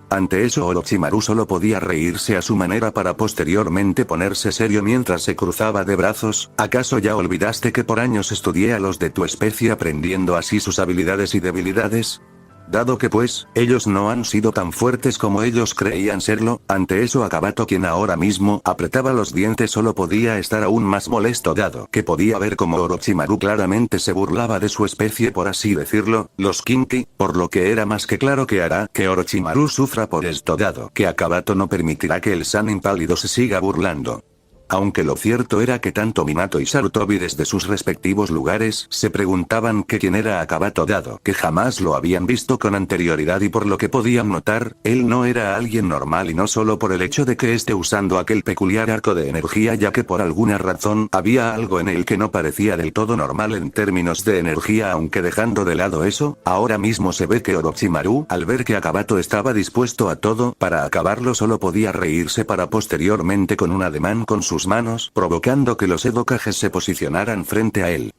Ante eso Orochimaru solo podía reírse a su manera para posteriormente ponerse serio mientras se cruzaba de brazos. ¿Acaso ya olvidaste que por años estudié a los de tu especie aprendiendo así sus habilidades y debilidades? Dado que pues, ellos no han sido tan fuertes como ellos creían serlo, ante eso Akabato quien ahora mismo apretaba los dientes solo podía estar aún más molesto dado que podía ver como Orochimaru claramente se burlaba de su especie por así decirlo, los Kinky, por lo que era más que claro que hará que Orochimaru sufra por esto dado que Akabato no permitirá que el Sannin pálido se siga burlando. Aunque lo cierto era que tanto Minato y Sarutobi desde sus respectivos lugares se preguntaban que quién era Akabato dado que jamás lo habían visto con anterioridad y por lo que podían notar, él no era alguien normal y no solo por el hecho de que esté usando aquel peculiar arco de energía ya que por alguna razón había algo en él que no parecía del todo normal en términos de energía aunque dejando de lado eso, ahora mismo se ve que Orochimaru al ver que Akabato estaba dispuesto a todo para acabarlo solo podía reírse para posteriormente con un ademán con sus manos, provocando que los Edo Kages se posicionaran frente a él.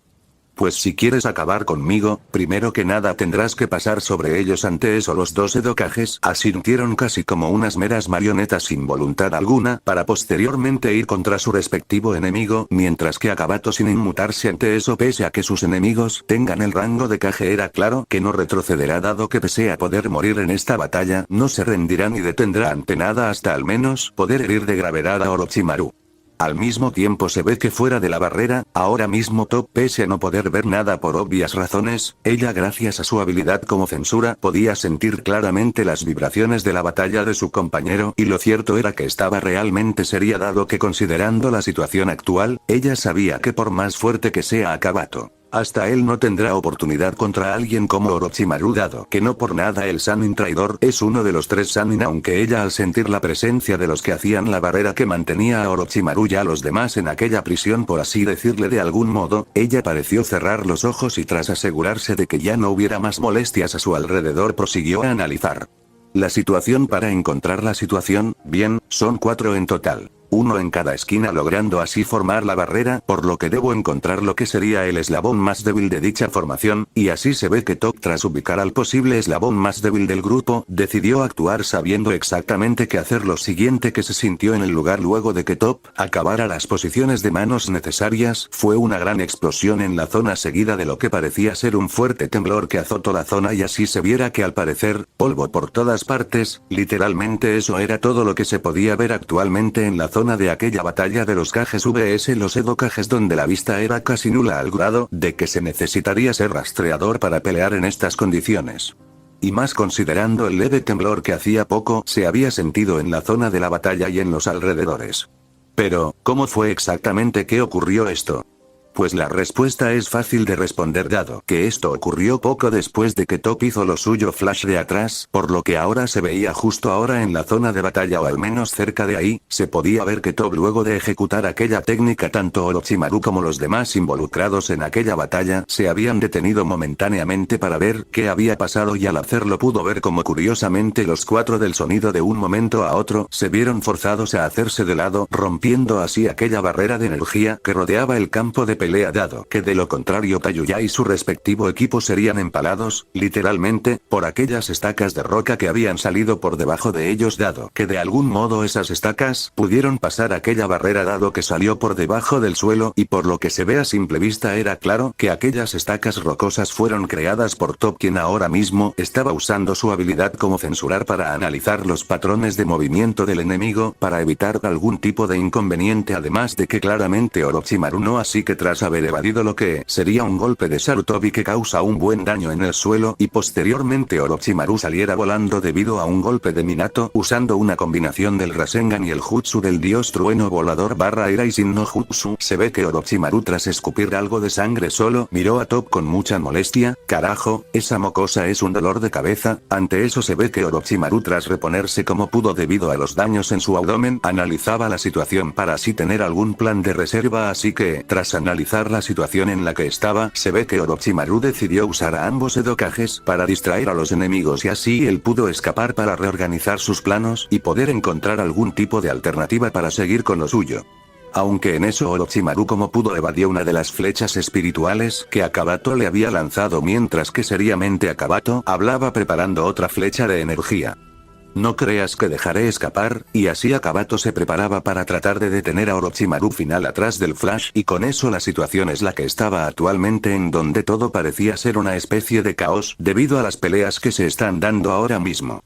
Pues si quieres acabar conmigo, primero que nada tendrás que pasar sobre ellos. Ante eso los dos Edo Kages asintieron casi como unas meras marionetas sin voluntad alguna, para posteriormente ir contra su respectivo enemigo, mientras que Akabato sin inmutarse ante eso pese a que sus enemigos tengan el rango de Kage era claro que no retrocederá dado que pese a poder morir en esta batalla, no se rendirá ni detendrá ante nada hasta al menos poder herir de gravedad a Orochimaru. Al mismo tiempo se ve que fuera de la barrera, ahora mismo Top pese a no poder ver nada por obvias razones, ella gracias a su habilidad como censura podía sentir claramente las vibraciones de la batalla de su compañero y lo cierto era que estaba realmente seria dado que considerando la situación actual, ella sabía que por más fuerte que sea Akabato, hasta él no tendrá oportunidad contra alguien como Orochimaru dado que no por nada el Sannin traidor es uno de los tres Sannin aunque ella al sentir la presencia de los que hacían la barrera que mantenía a Orochimaru y a los demás en aquella prisión por así decirle de algún modo, ella pareció cerrar los ojos y tras asegurarse de que ya no hubiera más molestias a su alrededor prosiguió a analizar la situación para encontrar la situación. Bien, son 4 en total. Uno en cada esquina logrando así formar la barrera, por lo que debo encontrar lo que sería el eslabón más débil de dicha formación, y así se ve que Top tras ubicar al posible eslabón más débil del grupo, decidió actuar sabiendo exactamente qué hacer. Lo siguiente que se sintió en el lugar luego de que Top acabara las posiciones de manos necesarias, fue una gran explosión en la zona seguida de lo que parecía ser un fuerte temblor que azotó la zona y así se viera que al parecer, polvo por todas partes, literalmente eso era todo lo que se podía ver actualmente en la zona de aquella batalla de los Kages vs los Edo Kages donde la vista era casi nula al grado de que se necesitaría ser rastreador para pelear en estas condiciones. Y más considerando el leve temblor que hacía poco se había sentido en la zona de la batalla y en los alrededores. Pero, ¿cómo fue exactamente que ocurrió esto? Pues la respuesta es fácil de responder dado que esto ocurrió poco después de que Top hizo lo suyo flash de atrás, por lo que ahora se veía justo ahora en la zona de batalla o al menos cerca de ahí, se podía ver que Top luego de ejecutar aquella técnica tanto Orochimaru como los demás involucrados en aquella batalla se habían detenido momentáneamente para ver qué había pasado y al hacerlo pudo ver como curiosamente los 4 del sonido de un momento a otro se vieron forzados a hacerse de lado rompiendo así aquella barrera de energía que rodeaba el campo de pelea dado que de lo contrario Tayuya y su respectivo equipo serían empalados, literalmente, por aquellas estacas de roca que habían salido por debajo de ellos dado que de algún modo esas estacas pudieron pasar aquella barrera dado que salió por debajo del suelo y por lo que se ve a simple vista era claro que aquellas estacas rocosas fueron creadas por Top quien ahora mismo estaba usando su habilidad como censurar para analizar los patrones de movimiento del enemigo para evitar algún tipo de inconveniente además de que claramente Orochimaru no así que tras tras haber evadido lo que sería un golpe de Sarutobi que causa un buen daño en el suelo y posteriormente Orochimaru saliera volando debido a un golpe de Minato usando una combinación del Rasengan y el Jutsu del dios trueno volador barra Eraishin no Jutsu. Se ve que Orochimaru tras escupir algo de sangre solo miró a Top con mucha molestia. Carajo, esa mocosa es un dolor de cabeza. Ante eso se ve que Orochimaru tras reponerse como pudo debido a los daños en su abdomen analizaba la situación para así tener algún plan de reserva, así que tras analizar la situación en la que estaba se ve que Orochimaru decidió usar a ambos Edokages para distraer a los enemigos y así él pudo escapar para reorganizar sus planos y poder encontrar algún tipo de alternativa para seguir con lo suyo. Aunque en eso Orochimaru como pudo evadió una de las flechas espirituales que Akabato le había lanzado mientras que seriamente Akabato hablaba preparando otra flecha de energía. No creas que dejaré escapar, y así Akabato se preparaba para tratar de detener a Orochimaru final atrás del flash y con eso la situación es la que estaba actualmente en donde todo parecía ser una especie de caos debido a las peleas que se están dando ahora mismo.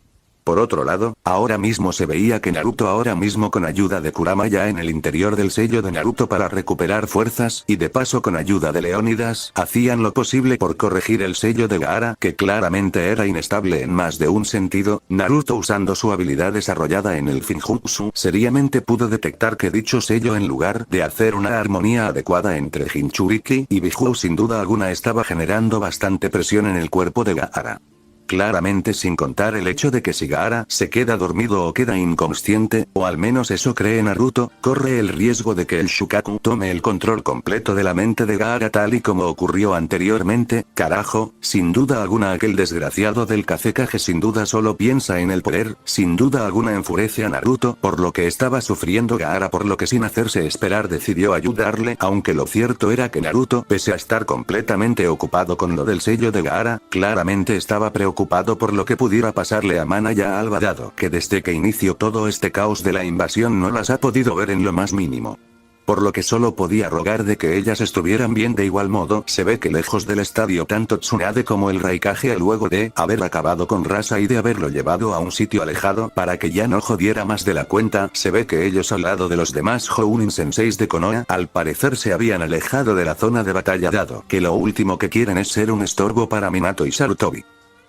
Por otro lado, ahora mismo se veía que Naruto ahora mismo con ayuda de Kurama ya en el interior del sello de Naruto para recuperar fuerzas y de paso con ayuda de Leónidas hacían lo posible por corregir el sello de Gaara que claramente era inestable en más de un sentido. Naruto usando su habilidad desarrollada en el Finjutsu seriamente pudo detectar que dicho sello en lugar de hacer una armonía adecuada entre Jinchuriki y Biju sin duda alguna estaba generando bastante presión en el cuerpo de Gaara. Claramente sin contar el hecho de que si Gaara se queda dormido o queda inconsciente, o al menos eso cree Naruto, corre el riesgo de que el Shukaku tome el control completo de la mente de Gaara tal y como ocurrió anteriormente. Carajo, sin duda alguna aquel desgraciado del Kazekage sin duda solo piensa en el poder, sin duda alguna enfurece a Naruto por lo que estaba sufriendo Gaara por lo que sin hacerse esperar decidió ayudarle aunque lo cierto era que Naruto pese a estar completamente ocupado con lo del sello de Gaara, claramente estaba preocupado por lo que pudiera pasarle a Mana y a Alba dado que desde que inició todo este caos de la invasión no las ha podido ver en lo más mínimo. Por lo que solo podía rogar de que ellas estuvieran bien. De igual modo, se ve que lejos del estadio tanto Tsunade como el Raikage luego de haber acabado con Rasa y de haberlo llevado a un sitio alejado para que ya no jodiera más de la cuenta, se ve que ellos al lado de los demás Jounin senseis de Konoha al parecer se habían alejado de la zona de batalla dado que lo último que quieren es ser un estorbo para Minato y Sarutobi.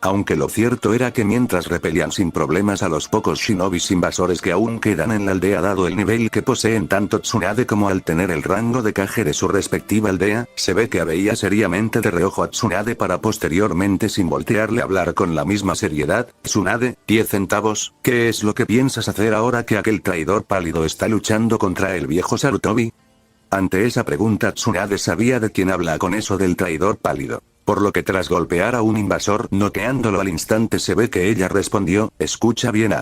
Aunque lo cierto era que mientras repelían sin problemas a los pocos shinobis invasores que aún quedan en la aldea dado el nivel que poseen tanto Tsunade como al tener el rango de Kage de su respectiva aldea, se ve que veía seriamente de reojo a Tsunade para posteriormente sin voltearle a hablar con la misma seriedad. Tsunade, 10 centavos, ¿qué es lo que piensas hacer ahora que aquel traidor pálido está luchando contra el viejo Sarutobi? Ante esa pregunta Tsunade sabía de quién habla con eso del traidor pálido. Por lo que tras golpear a un invasor noqueándolo al instante se ve que ella respondió, escucha bien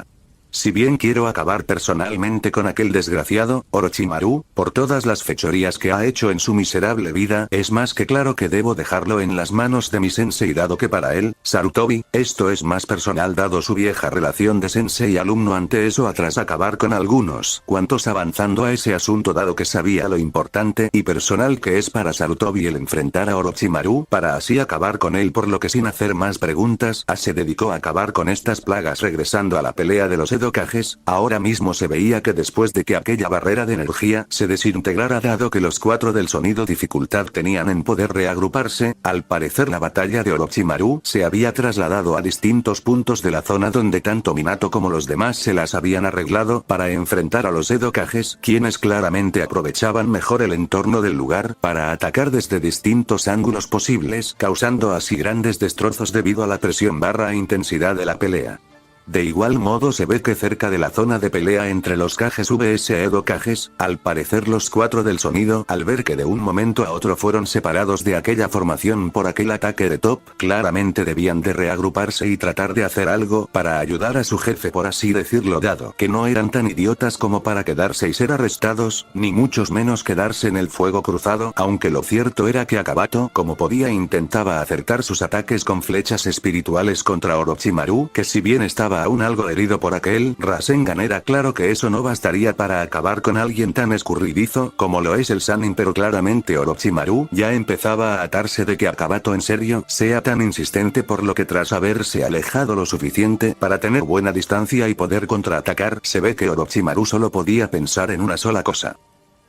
si bien quiero acabar personalmente con aquel desgraciado, Orochimaru, por todas las fechorías que ha hecho en su miserable vida, es más que claro que debo dejarlo en las manos de mi sensei dado que para él, Sarutobi, esto es más personal dado su vieja relación de sensei y alumno. Ante eso tras acabar con algunos cuantos avanzando a ese asunto dado que sabía lo importante y personal que es para Sarutobi el enfrentar a Orochimaru para así acabar con él por lo que sin hacer más preguntas, se dedicó a acabar con estas plagas regresando a la pelea de los Edokages. Ahora mismo se veía que después de que aquella barrera de energía se desintegrara dado que los 4 del sonido dificultad tenían en poder reagruparse, al parecer la batalla de Orochimaru se había trasladado a distintos puntos de la zona donde tanto Minato como los demás se las habían arreglado para enfrentar a los Edokages, quienes claramente aprovechaban mejor el entorno del lugar para atacar desde distintos ángulos posibles, causando así grandes destrozos debido a la presión barra intensidad de la pelea. De igual modo se ve que cerca de la zona de pelea entre los Kages vs Edokages, al parecer los 4 del sonido, al ver que de un momento a otro fueron separados de aquella formación por aquel ataque de Top, claramente debían de reagruparse y tratar de hacer algo para ayudar a su jefe por así decirlo dado que no eran tan idiotas como para quedarse y ser arrestados, ni muchos menos quedarse en el fuego cruzado, aunque lo cierto era que Akabato como podía intentaba acertar sus ataques con flechas espirituales contra Orochimaru que si bien estaba aún algo herido por aquel Rasengan era claro que eso no bastaría para acabar con alguien tan escurridizo como lo es el Sannin pero claramente Orochimaru ya empezaba a atarse de que Akabato en serio sea tan insistente por lo que tras haberse alejado lo suficiente para tener buena distancia y poder contraatacar se ve que Orochimaru solo podía pensar en una sola cosa.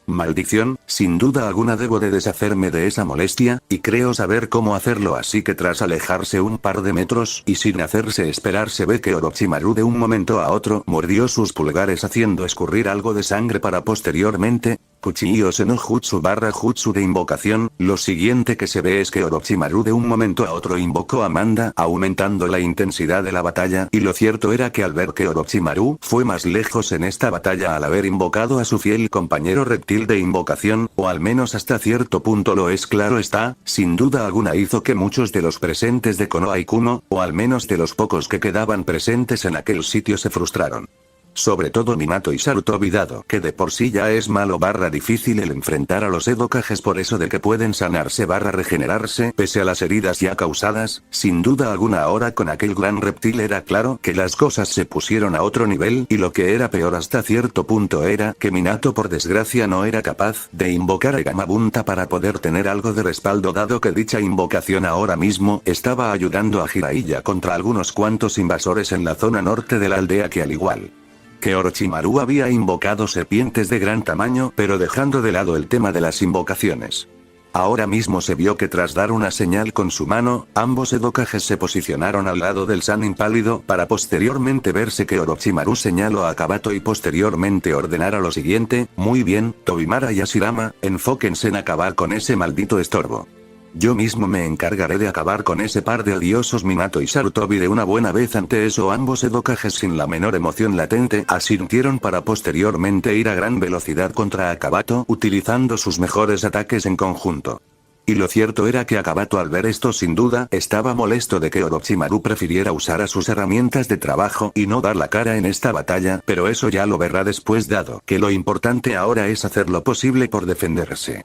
Maldición, sin duda alguna debo de deshacerme de esa molestia, y creo saber cómo hacerlo, así que tras alejarse un par de metros y sin hacerse esperar se ve que Orochimaru de un momento a otro mordió sus pulgares haciendo escurrir algo de sangre para posteriormente, Kuchi-ose no Jutsu barra Jutsu de invocación, lo siguiente que se ve es que Orochimaru de un momento a otro invocó a Manda, aumentando la intensidad de la batalla, y lo cierto era que al ver que Orochimaru fue más lejos en esta batalla al haber invocado a su fiel compañero reptil de invocación, o al menos hasta cierto punto lo es, claro está, sin duda alguna hizo que muchos de los presentes de Konoha y Kumo, o al menos de los pocos que quedaban presentes en aquel sitio, se frustraron. Sobre todo Minato y Sarutobi, dado que de por sí ya es malo barra difícil el enfrentar a los Edokages por eso de que pueden sanarse barra regenerarse pese a las heridas ya causadas, sin duda alguna ahora con aquel gran reptil era claro que las cosas se pusieron a otro nivel, y lo que era peor hasta cierto punto era que Minato por desgracia no era capaz de invocar a Gamabunta para poder tener algo de respaldo, dado que dicha invocación ahora mismo estaba ayudando a Jiraiya contra algunos cuantos invasores en la zona norte de la aldea que al igual que Orochimaru había invocado serpientes de gran tamaño, pero dejando de lado el tema de las invocaciones. Ahora mismo se vio que tras dar una señal con su mano, ambos Edokages se posicionaron al lado del Sannin pálido para posteriormente verse que Orochimaru señaló a Kabato y posteriormente ordenara lo siguiente: muy bien, Tobimara y Hashirama, enfóquense en acabar con ese maldito estorbo. Yo mismo me encargaré de acabar con ese par de odiosos Minato y Sarutobi de una buena vez. Ante eso ambos Edokages sin la menor emoción latente asintieron para posteriormente ir a gran velocidad contra Akabato utilizando sus mejores ataques en conjunto. Y lo cierto era que Akabato al ver esto sin duda estaba molesto de que Orochimaru prefiriera usar a sus herramientas de trabajo y no dar la cara en esta batalla, pero eso ya lo verá después, dado que lo importante ahora es hacer lo posible por defenderse.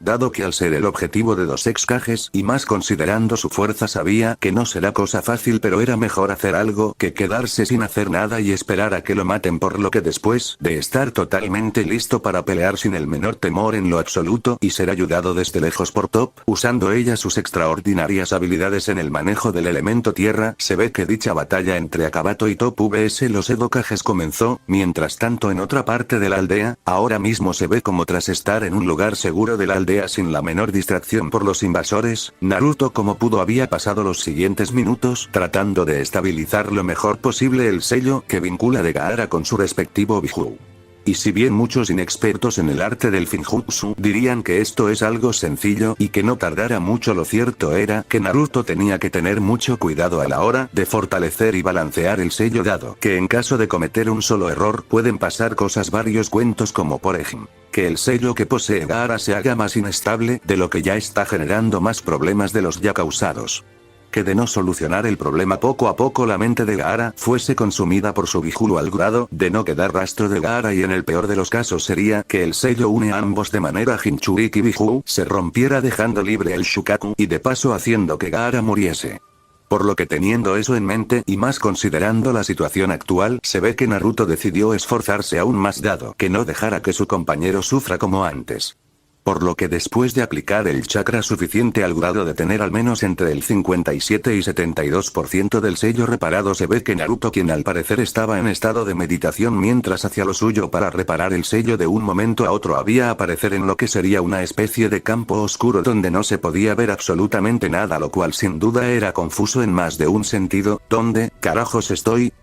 Dado que al ser el objetivo de dos Excages y más considerando su fuerza sabía que no será cosa fácil, pero era mejor hacer algo que quedarse sin hacer nada y esperar a que lo maten, por lo que después de estar totalmente listo para pelear sin el menor temor en lo absoluto y ser ayudado desde lejos por Top, usando ella sus extraordinarias habilidades en el manejo del elemento tierra, se ve que dicha batalla entre Akabato y Top vs los Edokages comenzó. Mientras tanto en otra parte de la aldea, ahora mismo se ve como tras estar en un lugar seguro de la aldea sin la menor distracción por los invasores, Naruto como pudo había pasado los siguientes minutos tratando de estabilizar lo mejor posible el sello que vincula de Gaara con su respectivo Bijuu. Y si bien muchos inexpertos en el arte del Finjutsu dirían que esto es algo sencillo y que no tardara mucho, lo cierto era que Naruto tenía que tener mucho cuidado a la hora de fortalecer y balancear el sello, dado que en caso de cometer un solo error pueden pasar cosas. Varios cuentos como por ejemplo que el sello que posee Gaara se haga más inestable de lo que ya está, generando más problemas de los ya causados. Que de no solucionar el problema poco a poco la mente de Gaara fuese consumida por su Bijuu al grado de no quedar rastro de Gaara, y en el peor de los casos sería que el sello une a ambos de manera Jinchuriki Bijuu se rompiera dejando libre el Shukaku y de paso haciendo que Gaara muriese. Por lo que teniendo eso en mente y más considerando la situación actual, se ve que Naruto decidió esforzarse aún más, dado que no dejara que su compañero sufra como antes. Por lo que después de aplicar el chakra suficiente al grado de tener al menos entre el 57 y 72% del sello reparado, se ve que Naruto, quien al parecer estaba en estado de meditación mientras hacía lo suyo para reparar el sello, de un momento a otro había aparecer en lo que sería una especie de campo oscuro donde no se podía ver absolutamente nada, lo cual sin duda era confuso en más de un sentido. ¿Dónde carajos estoy?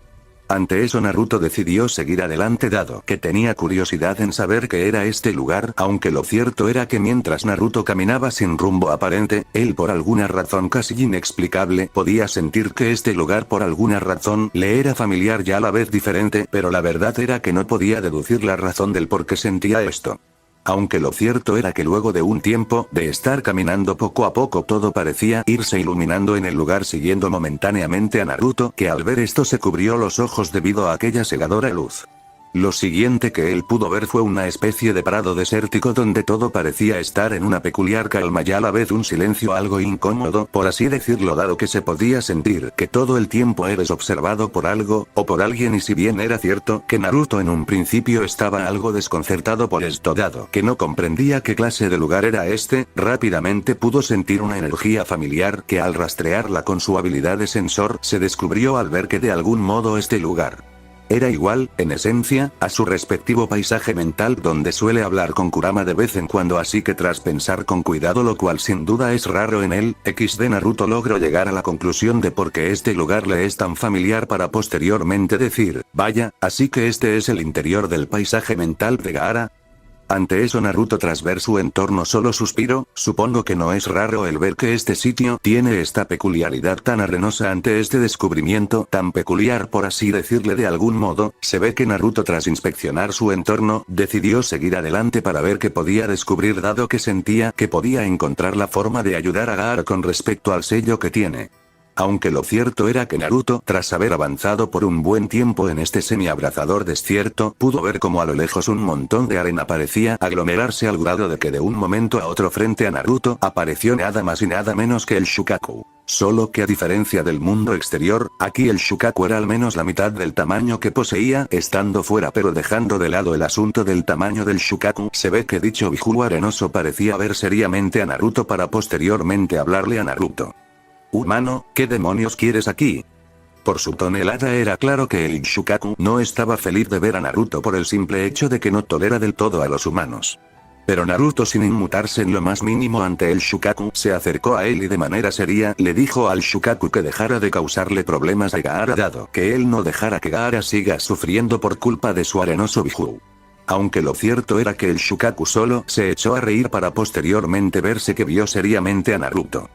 Ante eso Naruto decidió seguir adelante, dado que tenía curiosidad en saber qué era este lugar, aunque lo cierto era que mientras Naruto caminaba sin rumbo aparente, él por alguna razón casi inexplicable podía sentir que este lugar por alguna razón le era familiar y a la vez diferente, pero la verdad era que no podía deducir la razón del por qué sentía esto. Aunque lo cierto era que luego de un tiempo de estar caminando poco a poco todo parecía irse iluminando en el lugar, siguiendo momentáneamente a Naruto, que al ver esto se cubrió los ojos debido a aquella cegadora luz. Lo siguiente que él pudo ver fue una especie de prado desértico donde todo parecía estar en una peculiar calma y a la vez un silencio algo incómodo, por así decirlo, dado que se podía sentir que todo el tiempo eres observado por algo, o por alguien, y si bien era cierto que Naruto en un principio estaba algo desconcertado por esto, dado que no comprendía qué clase de lugar era este, rápidamente pudo sentir una energía familiar que al rastrearla con su habilidad de sensor se descubrió al ver que de algún modo este lugar Era igual, en esencia, a su respectivo paisaje mental donde suele hablar con Kurama de vez en cuando, así que tras pensar con cuidado, lo cual sin duda es raro en él, XD Naruto logró llegar a la conclusión de por qué este lugar le es tan familiar para posteriormente decir, vaya, así que este es el interior del paisaje mental de Gaara. Ante eso Naruto, tras ver su entorno, solo suspiró. Supongo que no es raro el ver que este sitio tiene esta peculiaridad tan arenosa. Ante este descubrimiento tan peculiar, por así decirle de algún modo, se ve que Naruto, tras inspeccionar su entorno, decidió seguir adelante para ver qué podía descubrir, dado que sentía que podía encontrar la forma de ayudar a Gaara con respecto al sello que tiene. Aunque lo cierto era que Naruto, tras haber avanzado por un buen tiempo en este semi-abrazador desierto, pudo ver como a lo lejos un montón de arena parecía aglomerarse al grado de que de un momento a otro frente a Naruto apareció nada más y nada menos que el Shukaku. Solo que a diferencia del mundo exterior, aquí el Shukaku era al menos la mitad del tamaño que poseía estando fuera, pero dejando de lado el asunto del tamaño del Shukaku, se ve que dicho Biju arenoso parecía ver seriamente a Naruto para posteriormente hablarle a Naruto. Humano, ¿qué demonios quieres aquí? Por su tonelada era claro que el Shukaku no estaba feliz de ver a Naruto por el simple hecho de que no tolera del todo a los humanos. Pero Naruto, sin inmutarse en lo más mínimo ante el Shukaku, se acercó a él y de manera seria le dijo al Shukaku que dejara de causarle problemas a Gaara, dado que él no dejara que Gaara siga sufriendo por culpa de su arenoso Biju. Aunque lo cierto era que el Shukaku solo se echó a reír para posteriormente verse que vio seriamente a Naruto.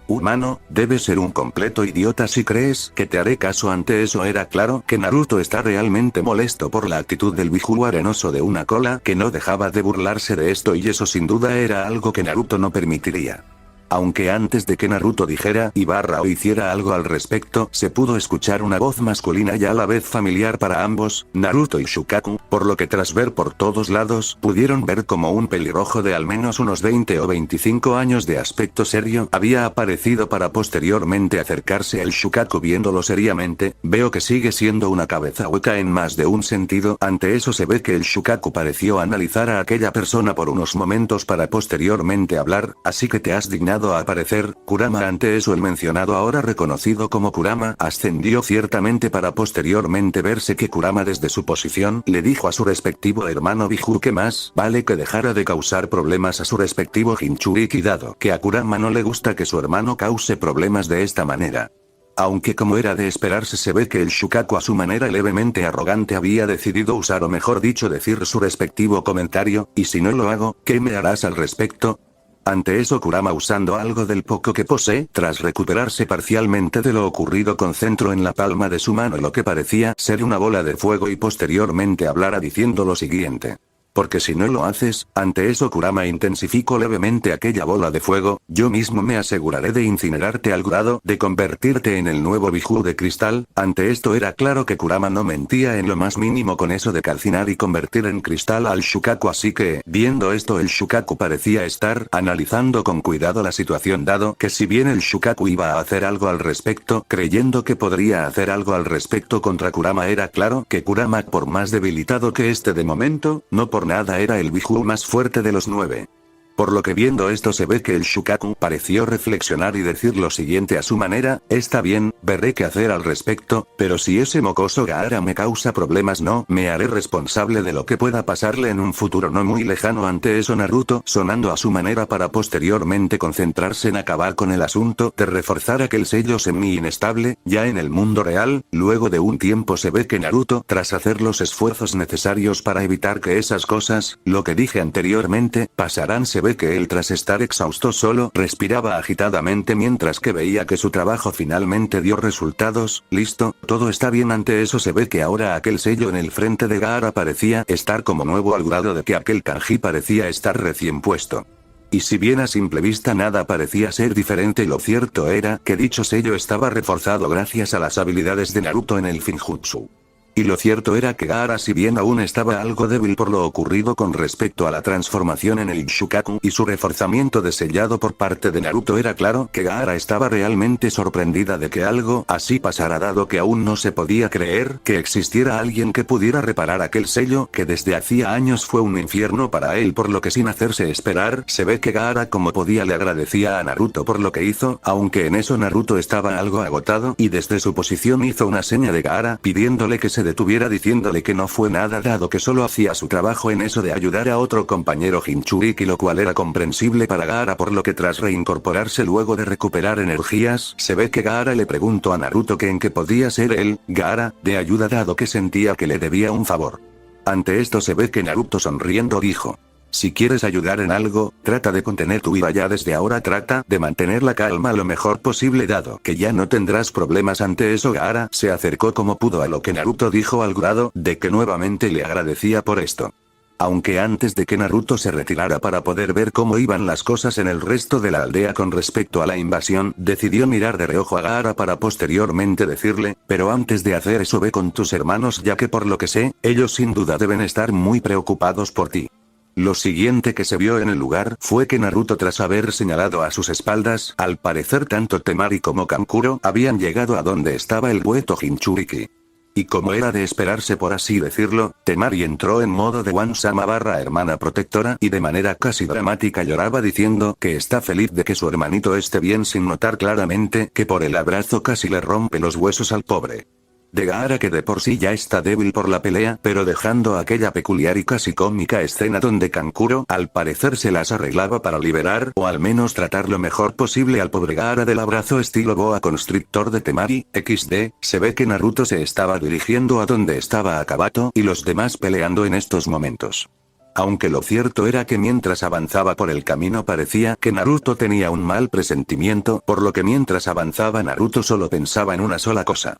Humano, debes ser un completo idiota si crees que te haré caso. Ante eso era claro que Naruto está realmente molesto por la actitud del Biju arenoso de una cola que no dejaba de burlarse de esto, y eso sin duda era algo que Naruto no permitiría. Aunque antes de que Naruto dijera o hiciera algo al respecto, se pudo escuchar una voz masculina y a la vez familiar para ambos, Naruto y Shukaku, por lo que tras ver por todos lados, pudieron ver como un pelirrojo de al menos unos 20 o 25 años de aspecto serio había aparecido para posteriormente acercarse al Shukaku. Viéndolo seriamente, veo que sigue siendo una cabeza hueca en más de un sentido. Ante eso se ve que el Shukaku pareció analizar a aquella persona por unos momentos para posteriormente hablar, así que te has dignado a aparecer, Kurama. Ante eso el mencionado, ahora reconocido como Kurama, ascendió ciertamente para posteriormente verse que Kurama desde su posición le dijo a su respectivo hermano Biju que más vale que dejara de causar problemas a su respectivo Jinchuriki, dado que a Kurama no le gusta que su hermano cause problemas de esta manera. Aunque como era de esperarse, se ve que el Shukaku a su manera levemente arrogante había decidido usar, o mejor dicho decir, su respectivo comentario, y si no lo hago, ¿qué me harás al respecto? Ante eso Kurama, usando algo del poco que posee, tras recuperarse parcialmente de lo ocurrido, concentró en la palma de su mano lo que parecía ser una bola de fuego y posteriormente hablara diciendo lo siguiente. Porque si no lo haces, ante eso Kurama intensificó levemente aquella bola de fuego, yo mismo me aseguraré de incinerarte al grado de convertirte en el nuevo Biju de cristal. Ante esto era claro que Kurama no mentía en lo más mínimo con eso de calcinar y convertir en cristal al Shukaku, así que, viendo esto, el Shukaku parecía estar analizando con cuidado la situación, dado que si bien el Shukaku iba a hacer algo al respecto, creyendo que podría hacer algo al respecto contra Kurama, era claro que Kurama, por más debilitado que esté de momento, no por nada era el Biju más fuerte de los 9. Por lo que viendo esto se ve que el Shukaku pareció reflexionar y decir lo siguiente a su manera: está bien, veré qué hacer al respecto, pero si ese mocoso Gaara me causa problemas no me haré responsable de lo que pueda pasarle en un futuro no muy lejano. Ante eso Naruto, sonando a su manera para posteriormente concentrarse en acabar con el asunto de reforzar aquel sello semi-inestable, ya en el mundo real, luego de un tiempo se ve que Naruto, tras hacer los esfuerzos necesarios para evitar que esas cosas, lo que dije anteriormente, pasaran, se ve que él, tras estar exhausto, solo respiraba agitadamente mientras que veía que su trabajo finalmente dio resultados. Listo, todo está bien. Ante eso se ve que ahora aquel sello en el frente de Gaara parecía estar como nuevo al grado de que aquel kanji parecía estar recién puesto. Y si bien a simple vista nada parecía ser diferente, lo cierto era que dicho sello estaba reforzado gracias a las habilidades de Naruto en el Finjutsu. Y lo cierto era que Gaara, si bien aún estaba algo débil por lo ocurrido con respecto a la transformación en el Shukaku y su reforzamiento de sellado por parte de Naruto, era claro que Gaara estaba realmente sorprendida de que algo así pasara, dado que aún no se podía creer que existiera alguien que pudiera reparar aquel sello que desde hacía años fue un infierno para él, por lo que sin hacerse esperar, se ve que Gaara como podía le agradecía a Naruto por lo que hizo, aunque en eso Naruto estaba algo agotado y desde su posición hizo una seña de Gaara pidiéndole que se se detuviera diciéndole que no fue nada dado que solo hacía su trabajo en eso de ayudar a otro compañero Jinchuriki, lo cual era comprensible para Gaara, por lo que tras reincorporarse luego de recuperar energías, se ve que Gaara le preguntó a Naruto que en qué podía ser él, Gaara, de ayuda dado que sentía que le debía un favor. Ante esto se ve que Naruto sonriendo dijo: si quieres ayudar en algo, trata de contener tu ira ya desde ahora, trata de mantener la calma lo mejor posible dado que ya no tendrás problemas. Ante eso Gaara se acercó como pudo a lo que Naruto dijo al grado de que nuevamente le agradecía por esto. Aunque antes de que Naruto se retirara para poder ver cómo iban las cosas en el resto de la aldea con respecto a la invasión, decidió mirar de reojo a Gaara para posteriormente decirle: pero antes de hacer eso ve con tus hermanos, ya que por lo que sé, ellos sin duda deben estar muy preocupados por ti. Lo siguiente que se vio en el lugar fue que Naruto, tras haber señalado a sus espaldas, al parecer tanto Temari como Kankuro habían llegado a donde estaba el hueto Jinchuriki. Y como era de esperarse por así decirlo, Temari entró en modo de One-sama / hermana protectora y de manera casi dramática lloraba diciendo que está feliz de que su hermanito esté bien, sin notar claramente que por el abrazo casi le rompe los huesos al pobre de Gaara, que de por sí ya está débil por la pelea, pero dejando aquella peculiar y casi cómica escena donde Kankuro al parecer se las arreglaba para liberar o al menos tratar lo mejor posible al pobre Gaara del abrazo estilo boa constrictor de Temari. XD, se ve que Naruto se estaba dirigiendo a donde estaba Akabato y los demás peleando en estos momentos. Aunque lo cierto era que mientras avanzaba por el camino parecía que Naruto tenía un mal presentimiento, por lo que mientras avanzaba Naruto solo pensaba en una sola cosa.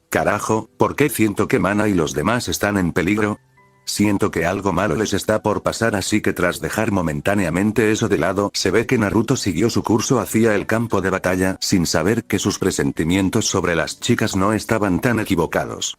Carajo, ¿por qué siento que Mana y los demás están en peligro? Siento que algo malo les está por pasar, así que tras dejar momentáneamente eso de lado, se ve que Naruto siguió su curso hacia el campo de batalla, sin saber que sus presentimientos sobre las chicas no estaban tan equivocados.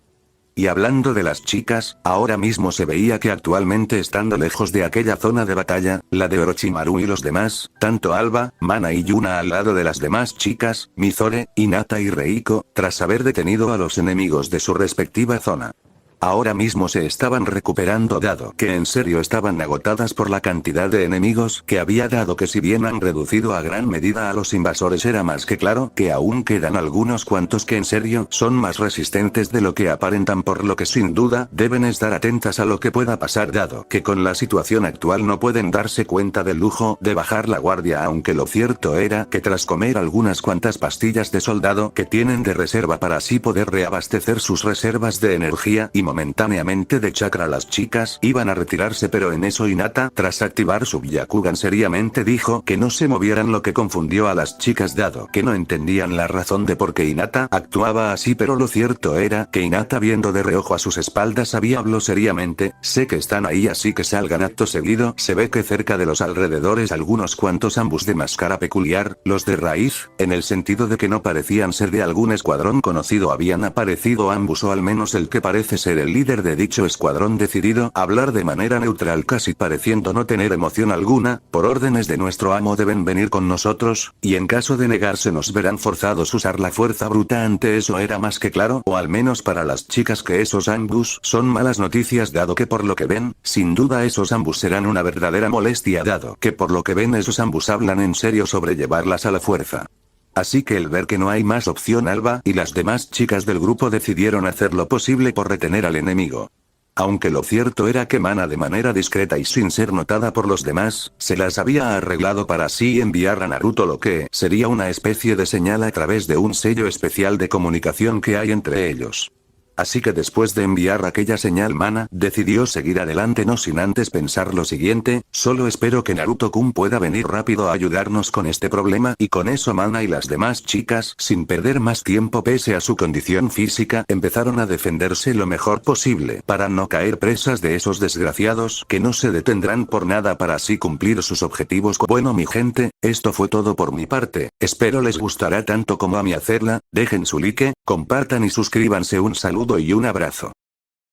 Y hablando de las chicas, ahora mismo se veía que actualmente estando lejos de aquella zona de batalla, la de Orochimaru y los demás, tanto Alba, Mana y Yuna al lado de las demás chicas, Mizore, Hinata y Reiko, tras haber detenido a los enemigos de su respectiva zona. Ahora mismo se estaban recuperando dado que en serio estaban agotadas por la cantidad de enemigos que había, dado que si bien han reducido a gran medida a los invasores, era más que claro que aún quedan algunos cuantos que en serio son más resistentes de lo que aparentan, por lo que sin duda deben estar atentas a lo que pueda pasar dado que con la situación actual no pueden darse cuenta del lujo de bajar la guardia, aunque lo cierto era que tras comer algunas cuantas pastillas de soldado que tienen de reserva para así poder reabastecer sus reservas de energía y momentáneamente de chakra, las chicas iban a retirarse, pero en eso Hinata, tras activar su Byakugan, seriamente dijo que no se movieran, lo que confundió a las chicas dado que no entendían la razón de por qué Hinata actuaba así, pero lo cierto era que Hinata, viendo de reojo a sus espaldas, habló seriamente: sé que están ahí, así que salgan. Acto seguido se ve que cerca de los alrededores algunos cuantos ambos de máscara peculiar, los de raíz, en el sentido de que no parecían ser de algún escuadrón conocido, habían aparecido ambos, o al menos el que parece ser el líder de dicho escuadrón, decidido a hablar de manera neutral, casi pareciendo no tener emoción alguna: por órdenes de nuestro amo deben venir con nosotros, y en caso de negarse nos verán forzados a usar la fuerza bruta. Ante eso era más que claro, o al menos para las chicas, que esos ambos son malas noticias, dado que por lo que ven, sin duda esos ambos serán una verdadera molestia, dado que por lo que ven esos ambos hablan en serio sobre llevarlas a la fuerza. Así que el ver que no hay más opción, Alba y las demás chicas del grupo decidieron hacer lo posible por retener al enemigo. Aunque lo cierto era que Mana, de manera discreta y sin ser notada por los demás, se las había arreglado para así enviar a Naruto lo que sería una especie de señal a través de un sello especial de comunicación que hay entre ellos. Así que después de enviar aquella señal, Mana decidió seguir adelante, no sin antes pensar lo siguiente: solo espero que Naruto-kun pueda venir rápido a ayudarnos con este problema. Y con eso Mana y las demás chicas, sin perder más tiempo pese a su condición física, empezaron a defenderse lo mejor posible para no caer presas de esos desgraciados que no se detendrán por nada para así cumplir sus objetivos. Bueno, mi gente, esto fue todo por mi parte, espero les gustará tanto como a mí hacerla. Dejen su like, compartan y suscríbanse. Un saludo y un abrazo.